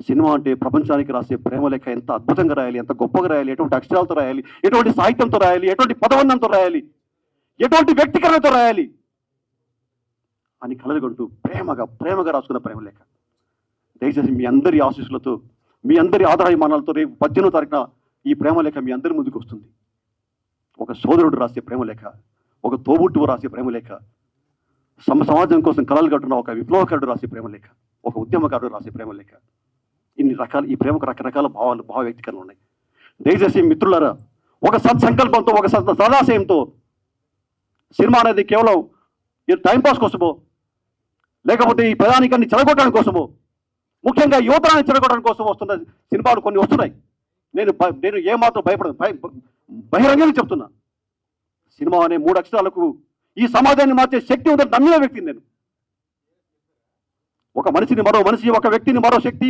సినిమా అంటే ప్రపంచానికి రాసే ప్రేమ లేఖ ఎంత అద్భుతంగా రాయాలి, ఎంత గొప్పగా రాయాలి, ఎటువంటి అక్షరాలతో రాయాలి, ఎటువంటి సాహిత్యంతో రాయాలి, ఎటువంటి పదవర్ణంతో రాయాలి, ఎటువంటి వ్యక్తీకరణతో రాయాలి అని కలలుగొంటూ ప్రేమగా రాసుకున్న ప్రేమ లేఖ. దయచేసి మీ అందరి ఆశీస్సులతో, మీ అందరి ఆదాయమానాలతో రేపు 18వ తారీఖున ఈ ప్రేమ లేఖ మీ అందరి ముందుకు వస్తుంది. ఒక సోదరుడు రాసే ప్రేమ లేఖ, ఒక తోబుట్టువు రాసే ప్రేమ లేఖ, సమాజం కోసం కలలు కట్టున్న ఒక విప్లవకారుడు రాసే ప్రేమ లేఖ, ఒక ఉద్యమకారుడు రాసే ప్రేమ లేఖ. ఇన్ని రకాల ఈ ప్రేమకు రకరకాల భావ వ్యక్తీకరణలు ఉన్నాయి. దయచేసి మిత్రులారా, ఒక సత్సంకల్పంతో, ఒక సదాశయంతో సినిమా అనేది కేవలం ఈ టైంపాస్ కోసమో, లేకపోతే ఈ ప్రధానికాన్ని చెడగొట్టడం కోసమో, ముఖ్యంగా యువతరాన్ని చెడగొట్టడం కోసం వస్తున్న సినిమాలు కొన్ని వస్తున్నాయి. నేను ఏమాత్రం భయపడను, బహిరంగంగా చెప్తున్నా. సినిమా అనే 3 అక్షరాలకు ఈ సమాజాన్ని మార్చే శక్తి ఉందని నమ్మిన వ్యక్తిని నేను. ఒక మనిషిని మరో మనిషి, ఒక వ్యక్తిని మరో శక్తి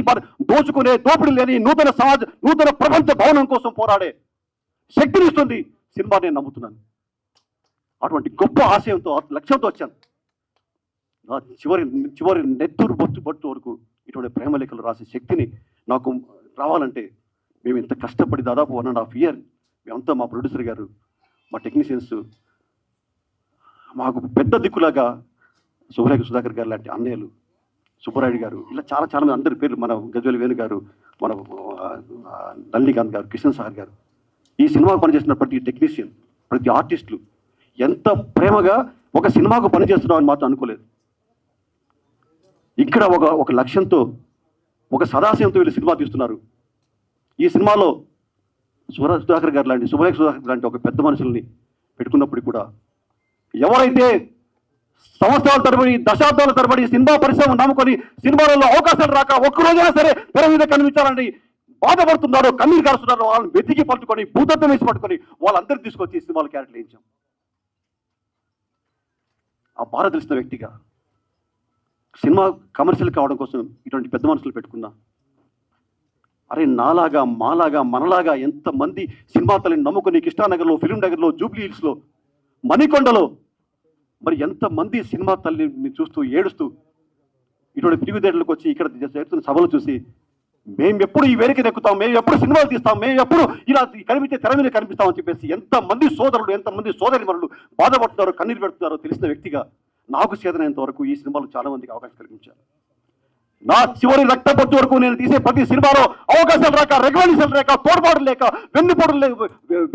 దోచుకునే దోపిడీ లేని నూతన ప్రపంచ భవనం కోసం పోరాడే శక్తిని ఇస్తుంది సినిమా నేను నమ్ముతున్నాను. అటువంటి గొప్ప ఆశయంతో, లక్ష్యంతో వచ్చాను. నా చివరి నెత్తూరు బొట్టు వరకు ఇటువంటి ప్రేమ లేఖలు రాసే శక్తిని నాకు రావాలంటే మేము ఇంత కష్టపడి దాదాపు 1.5 year మేమంతా, మా ప్రొడ్యూసర్ గారు, మా టెక్నీషియన్స్, మాకు పెద్ద దిక్కులాగా శుభలేఖ సుధాకర్ గారు లాంటి అన్నయ్యలు, సుబ్బరాయుడు గారు, ఇలా చాలా మంది అందరి పేర్లు, మన గజ్వేల్ వేణు గారు, మన నల్లికాంత్ గారు, కిషన్ సాగర్ గారు, ఈ సినిమాకు పనిచేస్తున్న ప్రతి టెక్నీషియన్, ప్రతి ఆర్టిస్టులు ఎంత ప్రేమగా ఒక సినిమాకు పనిచేస్తున్నామని మాత్రం అనుకోలేదు. ఇక్కడ ఒక లక్ష్యంతో, ఒక సదాశయంతో వీళ్ళు సినిమా తీస్తున్నారు. ఈ సినిమాలో సుధాకర్ గారు లాంటి, శుభలేఖ సుధాకర్ లాంటి ఒక పెద్ద మనుషుల్ని పెట్టుకున్నప్పుడు కూడా ఎవరైతే సంవత్సరాల తరబడి, దశాబ్దాల తరబడి సినిమా పరిశ్రమ నమ్ముకొని సినిమాలలో అవకాశాలు రాక ఒక్కరోజైనా సరే తెర మీద కనిపించాలని బాధపడుతున్నారో, కన్నీరు కారుస్తున్నారో వాళ్ళని వెతికి పట్టుకొని, భూతత్వం వేసి పట్టుకొని వాళ్ళందరినీ తీసుకొచ్చి సినిమాల క్యారెక్టర్లు వేయించాం. ఆ బాధ తెలిసిన వ్యక్తిగా సినిమా కమర్షియల్ కావడం కోసం ఇటువంటి పెద్ద మనుషులు పెట్టుకున్నా. అరే నాలాగా, మాలాగా, మనలాగా ఎంతమంది సినిమా తల్లిని నమ్ముకొని కృష్ణానగర్లో, ఫిల్మ్ నగర్లో, జూబ్లీ హిల్స్లో, మణికొండలో మరి ఎంతమంది సినిమా తల్లిని చూస్తూ ఏడుస్తూ ఇటువంటి తిరుగుదేళ్లకు వచ్చి ఇక్కడ జరుగుతున్న సభలు చూసి మేము ఎప్పుడు ఈ వేదిక ఎక్కుతాం, మేము ఎప్పుడు సినిమాలు తీస్తాం, మేము ఎప్పుడు ఇలా కనిపించే తెర మీద కనిపిస్తామని చెప్పేసి ఎంతమంది సోదరులు, ఎంతమంది సోదరి మనులు బాధపడుతున్నారో, కన్నీరు పెడుతున్నారో తెలిసిన వ్యక్తిగా నాకు చేతనంత వరకు ఈ సినిమాలో చాలా మందికి అవకాశం కలిగించారు. నా చివరి రక్తపొట్టు వరకు నేను తీసే ప్రతి సినిమాలో అవకాశాలు రాక, రెగ్యులేషన్లు లేక, తోడ్పాటు లేక,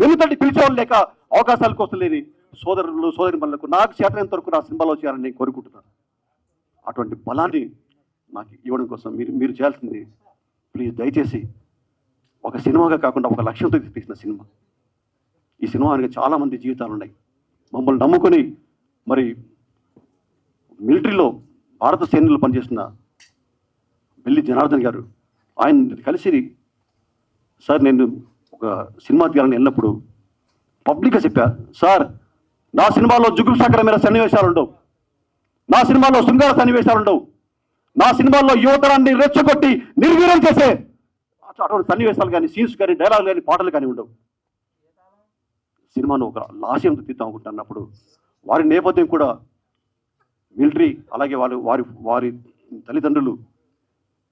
వెన్నుతట్టి పిలిచేవాళ్ళు లేక, అవకాశాల కోసం లేని సోదరులు, సోదరి మనులకు నాకు చేతనంత వరకు నా సినిమాలో చేయాలని నేను కోరుకుంటున్నాను. అటువంటి బలాన్ని నాకు ఇవ్వడం కోసం మీరు చేయాల్సింది, ప్లీజ్ దయచేసి ఒక సినిమాగా కాకుండా ఒక లక్ష్యంతో తీసిన సినిమా. ఈ సినిమా అనేది చాలామంది జీవితాలు ఉన్నాయి. మమ్మల్ని నమ్ముకొని మరి మిలిటరీలో భారత సైన్యంలో పనిచేస్తున్న బెల్లి జనార్దన్ గారు, ఆయన కలిసి సార్ నేను ఒక సినిమా తీయాలని వెళ్ళినప్పుడు పబ్లిక్గా చెప్పా, సార్ నా సినిమాలో జుగుప్సాకరమైన సన్నివేశాలు ఉండవు, నా సినిమాలో శృంగార సన్నివేశాలు ఉండవు, నా సినిమాల్లో యువతరాన్ని రెచ్చగొట్టి నిర్వీర్యం చేసే అటువంటి సన్నివేశాలు కానీ, సీన్స్ కానీ, డైలాగులు కానీ, పాటలు కానీ ఉండవు. సినిమాను ఒక లాస్యంతో తీద్దాం అనుకుంటున్నప్పుడు వారి నేపథ్యం కూడా మిలిటరీ, అలాగే వారి తల్లిదండ్రులు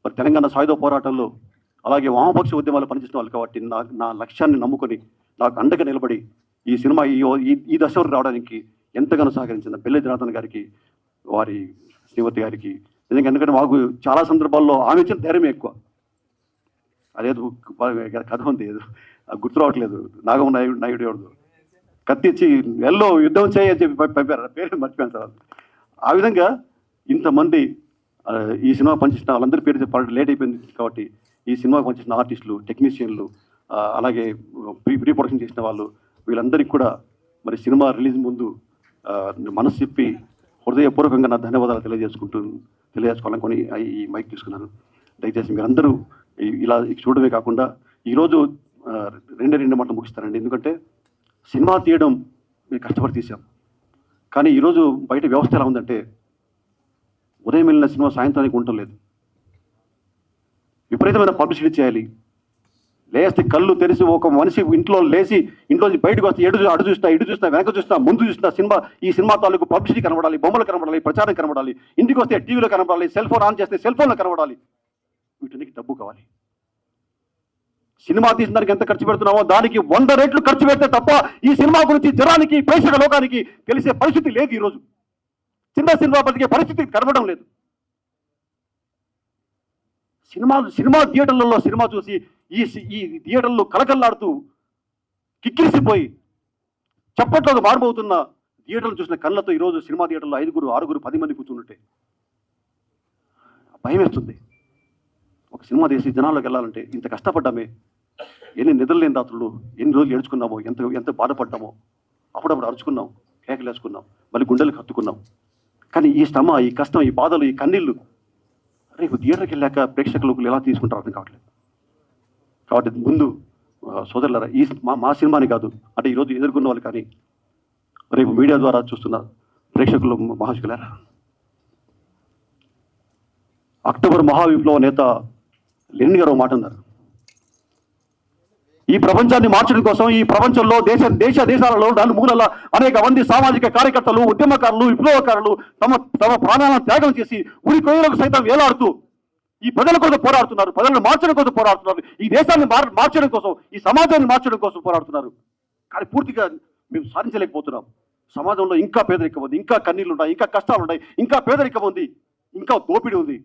మరి తెలంగాణ సాయుధ పోరాటంలో, అలాగే వామపక్ష ఉద్యమాలు పనిచేసిన వాళ్ళు కాబట్టి నా లక్ష్యాన్ని నమ్ముకొని నాకు అండగా నిలబడి ఈ సినిమా ఈ దశ వరకు రావడానికి ఎంతగానో సహకరించిన బెల్లి జనార్దన్ గారికి, వారి శ్రీమతి గారికి నిజంగా, ఎందుకంటే మాకు చాలా సందర్భాల్లో ఆమె ఇచ్చిన ధైర్యమే ఎక్కువ. అదేదో కథ ఉంది, ఏదో గుర్తు రావట్లేదు, నాగం నాయుడు ఎవరు కత్తిచ్చి ఎల్లో యుద్ధం చేయని చెప్పి పంపారు, పేరు మర్చిపోయాను సార్. ఆ విధంగా ఇంతమంది ఈ సినిమా పనిచేసిన వాళ్ళందరి పేరు చెప్పాలంటే లేట్ అయిపోయింది కాబట్టి ఈ సినిమాకి పనిచేసిన ఆర్టిస్టులు, టెక్నీషియన్లు, అలాగే ప్రీ ప్రొడక్షన్ చేసిన వాళ్ళు, వీళ్ళందరికీ కూడా మరి సినిమా రిలీజ్ ముందు మనసు చెప్పి హృదయపూర్వకంగా నా ధన్యవాదాలు తెలియజేసుకోవాలనుకొని ఈ మైక్ తీసుకున్నాను. దయచేసి మీరందరూ ఇలా చూడడమే కాకుండా ఈరోజు రెండు మాటలు ముగిస్తానండి. ఎందుకంటే సినిమా తీయడం మేము కష్టపడి తీసాం, కానీ ఈరోజు బయట వ్యవస్థ ఎలా ఉందంటే ఉదయం వెళ్ళిన సినిమా సాయంత్రానికి ఉండటం లేదు. విపరీతమైన పబ్లిసిటీ చేయాలి, లేస్తే కళ్ళు తెరిచి ఒక మనిషి ఇంట్లో బయటకు వస్తే అటు చూస్తా, ఇటు చూస్తా, వెనక చూస్తా, ముందు చూస్తా, ఈ సినిమా తాలూకు పబ్లిసిటీ కనబడాలి, బొమ్మలు కనబడాలి, ప్రచారం కనబడాలి, ఇంటికి వస్తే టీవీలో కనబడాలి, సెల్ ఫోన్ ఆన్ చేస్తే సెల్ ఫోన్లో కనబడాలి. వీటికి డబ్బు కావాలి. సినిమా తీసిన దానికి ఎంత ఖర్చు పెడుతున్నామో దానికి 100 రెట్లు ఖర్చు పెడితే తప్ప ఈ సినిమా గురించి జనానికి, ప్రేక్షక లోకానికి తెలిసే పరిస్థితి లేదు. ఈరోజు చిన్న సినిమా బతికే పరిస్థితి కనబడడం లేదు. సినిమా థియేటర్లలో సినిమా చూసి ఈ థియేటర్లు కలకల్లాడుతూ కిక్కిరిసిపోయి చప్పట్లకు మారుమవుతున్న థియేటర్లు చూసిన కళ్ళతో ఈరోజు సినిమా థియేటర్లో 5, 6, 10 మంది కూర్చున్నట్టే భయం వేస్తుంది. ఒక సినిమా తీసి జనాల్లోకి వెళ్ళాలంటే ఇంత కష్టపడ్డామే, ఎన్ని నిద్రలేని రాత్రులు, ఎన్ని రోజులు ఏడ్చుకున్నామో, ఎంత బాధపడ్డామో, అప్పుడప్పుడు అరుచుకున్నాం, కేకలు వేసుకున్నాం, మళ్ళీ గుండెలకు హత్తుకున్నాం. కానీ ఈ శ్రమ, ఈ కష్టం, ఈ బాధలు, ఈ కన్నీళ్ళు రేపు థియేటర్కి వెళ్ళాక ప్రేక్షకులకు ఎలా తీసుకుంటారో అర్థం కావట్లేదు. కాబట్టి ముందు సోదరులారా, మా సినిమాని కాదు అంటే ఈరోజు ఎదుర్కొన్న వాళ్ళు కానీ రేపు మీడియా ద్వారా చూస్తున్న ప్రేక్షకులు మహాశకులారా, అక్టోబర్ మహావిప్లవ నేత లెనిన్ గారు మాట అన్నారు, ఈ ప్రపంచాన్ని మార్చడం కోసం ఈ ప్రపంచంలో దేశాలలో 4 మూలల అనేక మంది సామాజిక కార్యకర్తలు, ఉద్యమకారులు, విప్లవకారులు తమ ప్రాణాలను త్యాగం చేసి ఉరి కొయ్యలకు సైతం వేలాడుతూ ఈ ప్రజల కోసం పోరాడుతున్నారు, ప్రజలను మార్చడం కోసం పోరాడుతున్నారు, ఈ దేశాన్ని మార్చడం కోసం, ఈ సమాజాన్ని మార్చడం కోసం పోరాడుతున్నారు. కానీ పూర్తిగా మేము సాధించలేకపోతున్నాం. సమాజంలో ఇంకా పేదరికం ఉంది, ఇంకా కన్నీళ్ళు ఉన్నాయి, ఇంకా కష్టాలు ఉన్నాయి, ఇంకా పేదరికం ఉంది, ఇంకా దోపిడీ ఉంది.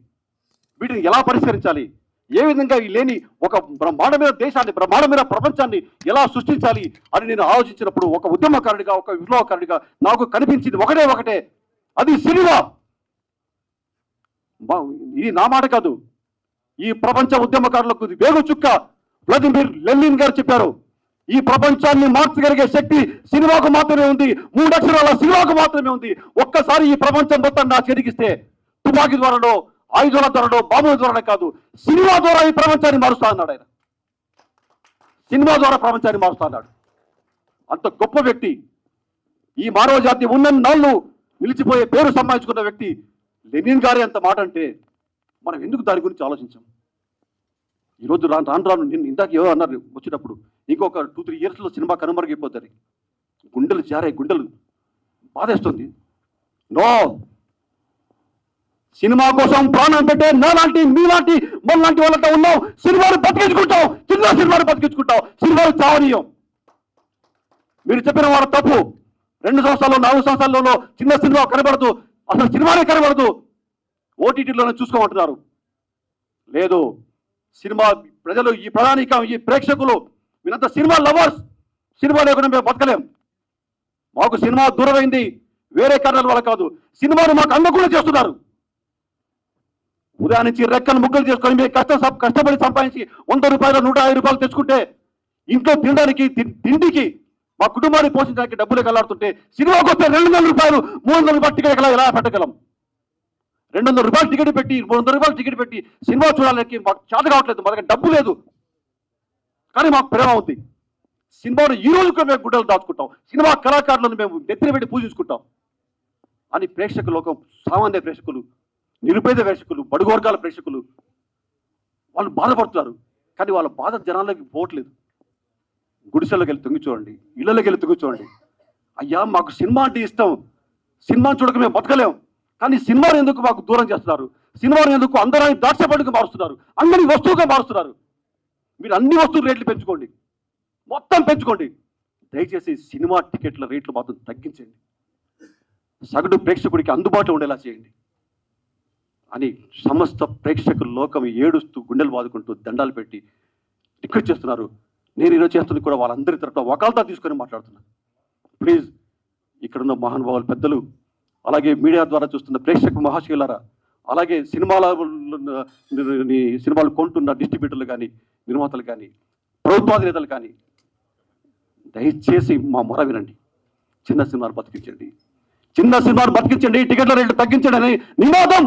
వీటిని ఎలా పరిష్కరించాలి, ఏ విధంగా ఈ లేని ఒక బ్రహ్మాండమైన దేశాన్ని, బ్రహ్మాండమైన ప్రపంచాన్ని ఎలా సృష్టించాలి అని నేను ఆలోచించినప్పుడు ఒక ఉద్యమకారుడిగా, ఒక విప్లవకారుడిగా నాకు కనిపించింది ఒకటే, అది సినిమా. ఇది నా మాట కాదు, ఈ ప్రపంచ ఉద్యమకారులకు వేగు చుక్క వ్లాదిమిర్ లెనిన్ గారు చెప్పారు. ఈ ప్రపంచాన్ని మార్చగలిగే శక్తి సినిమాకు మాత్రమే ఉంది, 3 అక్షరాల సినిమాకు మాత్రమే ఉంది. ఒక్కసారి ఈ ప్రపంచం మొత్తం నా చేతికిస్తే తుపాకీ ద్వారానో, ఆయుధాల ద్వారానో, బాంబుల ద్వారానే కాదు, సినిమా ద్వారా ఈ ప్రపంచాన్ని మారుస్తా అన్నాడు ఆయన. సినిమా ద్వారా ప్రపంచాన్ని మారుస్తా అన్నాడు. అంత గొప్ప వ్యక్తి, ఈ మానవ జాతి ఉన్న నాళ్ళు నిలిచిపోయే పేరు సంపాదించుకున్న వ్యక్తి లెనిన్ గారే అంత మాట అంటే మనం ఎందుకు దాని గురించి ఆలోచించాం? ఈరోజు రాను నేను ఇందాక ఏదో అన్నారు వచ్చినప్పుడు, ఇంకొక 2-3 ఇయర్స్లో సినిమా కనుమరుగైపోతుంది. గుండెలు జారే, గుండెలు బాధేస్తుంది. నో, సినిమా కోసం ప్రాణం పెట్టే నాలాంటి, మీలాంటి, మనలాంటి వాళ్ళతో ఉన్నాం. సినిమాను బతికించుకుంటాం, చిన్న సినిమాను బతికించుకుంటాం, సినిమాలు చావనీయం. మీరు చెప్పిన వారు తప్పు. 2 సంవత్సరాల్లో, 4 సంవత్సరాల్లో చిన్న సినిమా కనబడదు, అసలు సినిమానే కనబడదు, ఓటీటీలోనే చూసుకోమంటున్నారు. లేదు, సినిమా ప్రజలు, ఈ ప్రధానికం, ఈ ప్రేక్షకులు, మీరంతా సినిమా లవర్స్. సినిమా లేకుండా మేము బతకలేం. మాకు సినిమా దూరమైంది వేరే కారణాల వల్ల కాదు, సినిమాను మాకు అందకుండా చేస్తున్నారు. ఉదయం నుంచి రెక్కలు ముక్కలు చేసుకొని మేము కష్టపడి సంపాదించి 100 రూపాయలు, 150 రూపాయలు తెచ్చుకుంటే ఇంట్లో తినడానికి, తిండికి, మా కుటుంబాన్ని పోషించడానికి డబ్బులు కలాడుతుంటే సినిమాకి వస్తే 200 రూపాయలు, 300 రూపాయలు టికెట్ ఎలా పెట్టగలం? 200 రూపాయలు టికెట్ పెట్టి, 300 రూపాయలు టికెట్ పెట్టి సినిమా చూడాలని మాకు చేత కావట్లేదు. మా దగ్గర డబ్బు లేదు, కానీ మాకు ప్రేమ ఉంది. సినిమాను ఈ రోజు కూడా మేము గుడ్డలు దాచుకుంటాం, సినిమా కళాకారులను మేము నెత్తిన పెట్టి పూజించుకుంటాం అని ప్రేక్షక లోకం, సామాన్య ప్రేక్షకులు, నిరుపేద ప్రేక్షకులు, బడుగు వర్గాల ప్రేక్షకులు వాళ్ళు బాధపడుతున్నారు. కానీ వాళ్ళ బాధ జనాలకి పోవట్లేదు. గుడిసెల్లోకి వెళ్ళి తొంగి చూడండి, ఇళ్లలోకి వెళ్ళి తొంగి చూడండి. అయ్యా, మాకు సినిమా అంటే ఇష్టం, సినిమాను చూడక మేము బతకలేం, కానీ సినిమాను ఎందుకు మాకు దూరం చేస్తున్నారు? సినిమాను ఎందుకు అందరాన్ని దాక్షపడిగా మారుస్తున్నారు, అందరి వస్తువుగా మారుస్తున్నారు? మీరు అన్ని వస్తువుల రేట్లు పెంచుకోండి, మొత్తం పెంచుకోండి. దయచేసి సినిమా టికెట్ల రేట్లు మాత్రం తగ్గించండి, సగటు ప్రేక్షకుడికి అందుబాటులో ఉండేలా చేయండి అని సమస్త ప్రేక్షకుల లోకం ఏడుస్తూ, గుండెలు బాదుకుంటూ, దండాలు పెట్టి రిక్వెస్ట్ చేస్తున్నారు. నేను ఈరోజు చేస్తున్న కూడా వాళ్ళందరి తరఫున వకాల్తా తీసుకొని మాట్లాడుతున్నాను. ప్లీజ్, ఇక్కడున్న మహానుభావులు, పెద్దలు, అలాగే మీడియా ద్వారా చూస్తున్న ప్రేక్షక మహాశయులారా, అలాగే సినిమాలు కొంటున్న డిస్ట్రిబ్యూటర్లు కానీ, నిర్మాతలు కానీ, ప్రభుత్వాధినేతలు కానీ, దయచేసి మా మొర వినండి. చిన్న సినిమాలు బతికించండి, చిన్న సినిమాలు బతికించండి, టికెట్ల రేట్లు తగ్గించండి అని నినాదం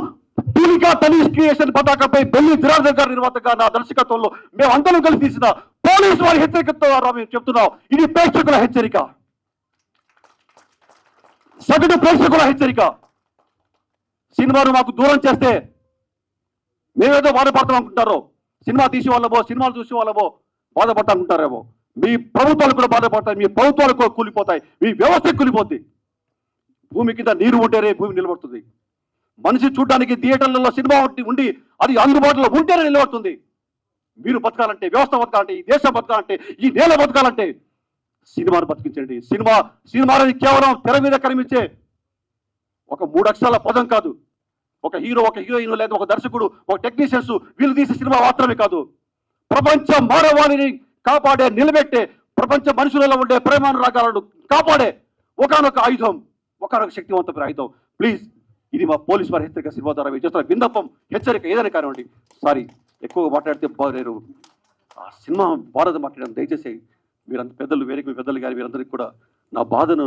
తూలికా తనీష్ క్రియేషన్ పతాకంపై బెల్లి జనార్దన్ గారి నిర్మాతగా నా దర్శకత్వంలో మేము అందరం కలిసి తీసిన పోలీసు వారి హెచ్చరికతో మేము చెప్తున్నాం. ఇది ప్రేక్షకుల హెచ్చరిక, సగటు ప్రేక్షకుల హెచ్చరిక. సినిమాను మాకు దూరం చేస్తే మేమేదో బాధపడతాం అనుకుంటారో, సినిమా తీసే వాళ్ళమో, సినిమాలు చూసే వాళ్ళమో బాధపడతా అనుకుంటారేమో. మీ ప్రభుత్వాలు కూడా బాధపడతాయి, మీ ప్రభుత్వాలు కూడా కూలిపోతాయి, మీ వ్యవస్థ కూలిపోద్ది. భూమి కింద నీరు ఉంటేనే భూమి నిలబడుతుంది. మనిషి చూడడానికి థియేటర్లలో సినిమా ఉండి అది అందుబాటులో ఉంటేనే నిలబడుతుంది. మీరు బతకాలంటే, వ్యవస్థ బతకాలంటే, ఈ దేశం బతకాలంటే, ఈ నేల బతకాలంటే సినిమాను బతికించండి. సినిమా అనేది కేవలం తెర మీద కనిపించే ఒక 3 అక్షరాల పదం కాదు. ఒక హీరో, ఒక హీరోయిన్, లేదా ఒక దర్శకుడు, ఒక టెక్నీషియన్స్ వీళ్ళు తీసే సినిమా మాత్రమే కాదు. ప్రపంచ మానవాళిని కాపాడే, నిలబెట్టే, ప్రపంచ మనుషులలో ఉండే ప్రేమానురాగాలను కాపాడే ఒకనొక ఆయుధం, ఒకనొక శక్తివంతమైన ఆయుధం. ప్లీజ్, ఇది మా పోలీస్ వారి హెచ్చరిక. సినిమా ద్వారా చేస్తున్న విన్నపం, హెచ్చరిక ఏదైనా కానివ్వండి. సారీ, ఎక్కువగా మాట్లాడితే నేను ఆ సినిమా బాధ మాట్లాడాను. దయచేసి మీరంత పెద్దలు, వేరే పెద్దలు కానీ మీరందరికీ కూడా నా బాధను,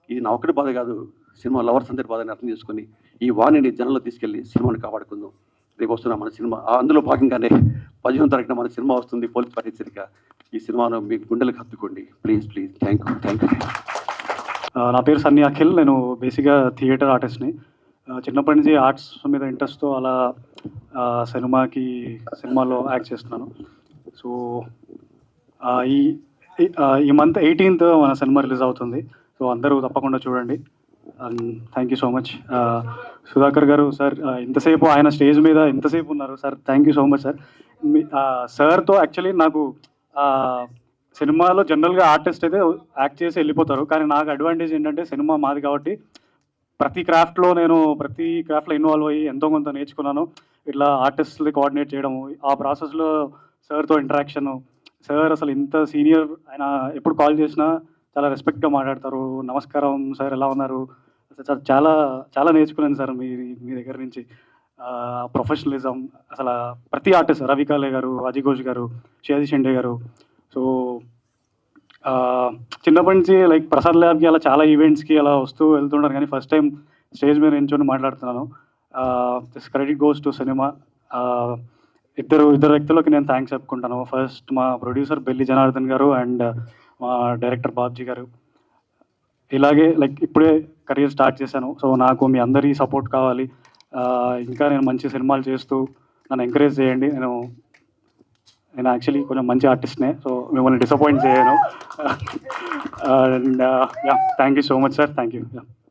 ఇది నా ఒక్కటి బాధ కాదు, సినిమా లవర్స్ అందరి బాధని అర్థం చేసుకొని ఈ వాణిని జనంలో తీసుకెళ్లి సినిమాని కాపాడుకుందాం. రేపు వస్తున్న మన సినిమా, అందులో భాగంగానే 15వ తారీఖున మన సినిమా వస్తుంది, పోలీస్ వారి హెచ్చరిక. ఈ సినిమాను మీ గుండెలకు హత్తుకోండి ప్లీజ్. Thank you. నా పేరు సన్నీ అఖిల్. నేను బేసిక్గా థియేటర్ ఆర్టిస్ట్ని. చిన్నప్పటి నుంచి ఆర్ట్స్ మీద ఇంట్రెస్ట్తో అలా సినిమాలో యాక్ట్ చేస్తున్నాను. సో ఈ మంత్ 18th మన సినిమా రిలీజ్ అవుతుంది. సో అందరూ తప్పకుండా చూడండి. Thank you so much. Sudhakar గారు సార్, ఇంతసేపు ఆయన స్టేజ్ మీద ఇంతసేపు ఉన్నారు sir. Thank you so much sir. సార్తో యాక్చువల్లీ నాకు సినిమాలో జనరల్గా ఆర్టిస్ట్ అయితే యాక్ట్ చేసి వెళ్ళిపోతారు, కానీ నాకు అడ్వాంటేజ్ ఏంటంటే సినిమా మాది కాబట్టి ప్రతి క్రాఫ్ట్లో ఇన్వాల్వ్ అయ్యి ఎంతో కొంత నేర్చుకున్నాను. ఇట్లా ఆర్టిస్ట్ని కోఆర్డినేట్ చేయడము, ఆ ప్రాసెస్లో సార్తో ఇంటరాక్షను. సార్ అసలు ఇంత సీనియర్, ఆయన ఎప్పుడు కాల్ చేసినా చాలా రెస్పెక్ట్గా మాట్లాడతారు. నమస్కారం సార్, ఎలా ఉన్నారు? అసలు చాలా చాలా నేర్చుకున్నాను సార్ మీ దగ్గర నుంచి. ప్రొఫెషనలిజం అసలు ప్రతి ఆర్టిస్ట్, రవి కాలే గారు, అజయ్ ఘోష్ గారు, షేజీ షెండే గారు. సో చిన్నప్పటి నుంచి లైక్ ప్రసాద్ ల్యాబ్కి అలా చాలా ఈవెంట్స్కి అలా వస్తూ వెళ్తుంటారు, కానీ ఫస్ట్ టైం స్టేజ్ మీద నించొని మాట్లాడుతున్నాను. This credit goes to cinema. ఇద్దరు వ్యక్తులకి నేను థ్యాంక్స్ చెప్పుకుంటాను. ఫస్ట్ మా ప్రొడ్యూసర్ బెల్లి జనార్దన్ గారు అండ్ మా డైరెక్టర్ బాబ్జీ గారు. ఇలాగే లైక్ ఇప్పుడే కెరీర్ స్టార్ట్ చేశాను. సో నాకు మీ అందరి సపోర్ట్ కావాలి. ఇంకా నేను మంచి సినిమాలు చేస్తూ నన్ను ఎంకరేజ్ చేయండి. నేను యాక్చువల్లీ కొంచెం మంచి ఆర్టిస్ట్నే, సో మిమ్మల్ని డిసప్పాయింట్ చేయను. And thank you so much sir, thank you.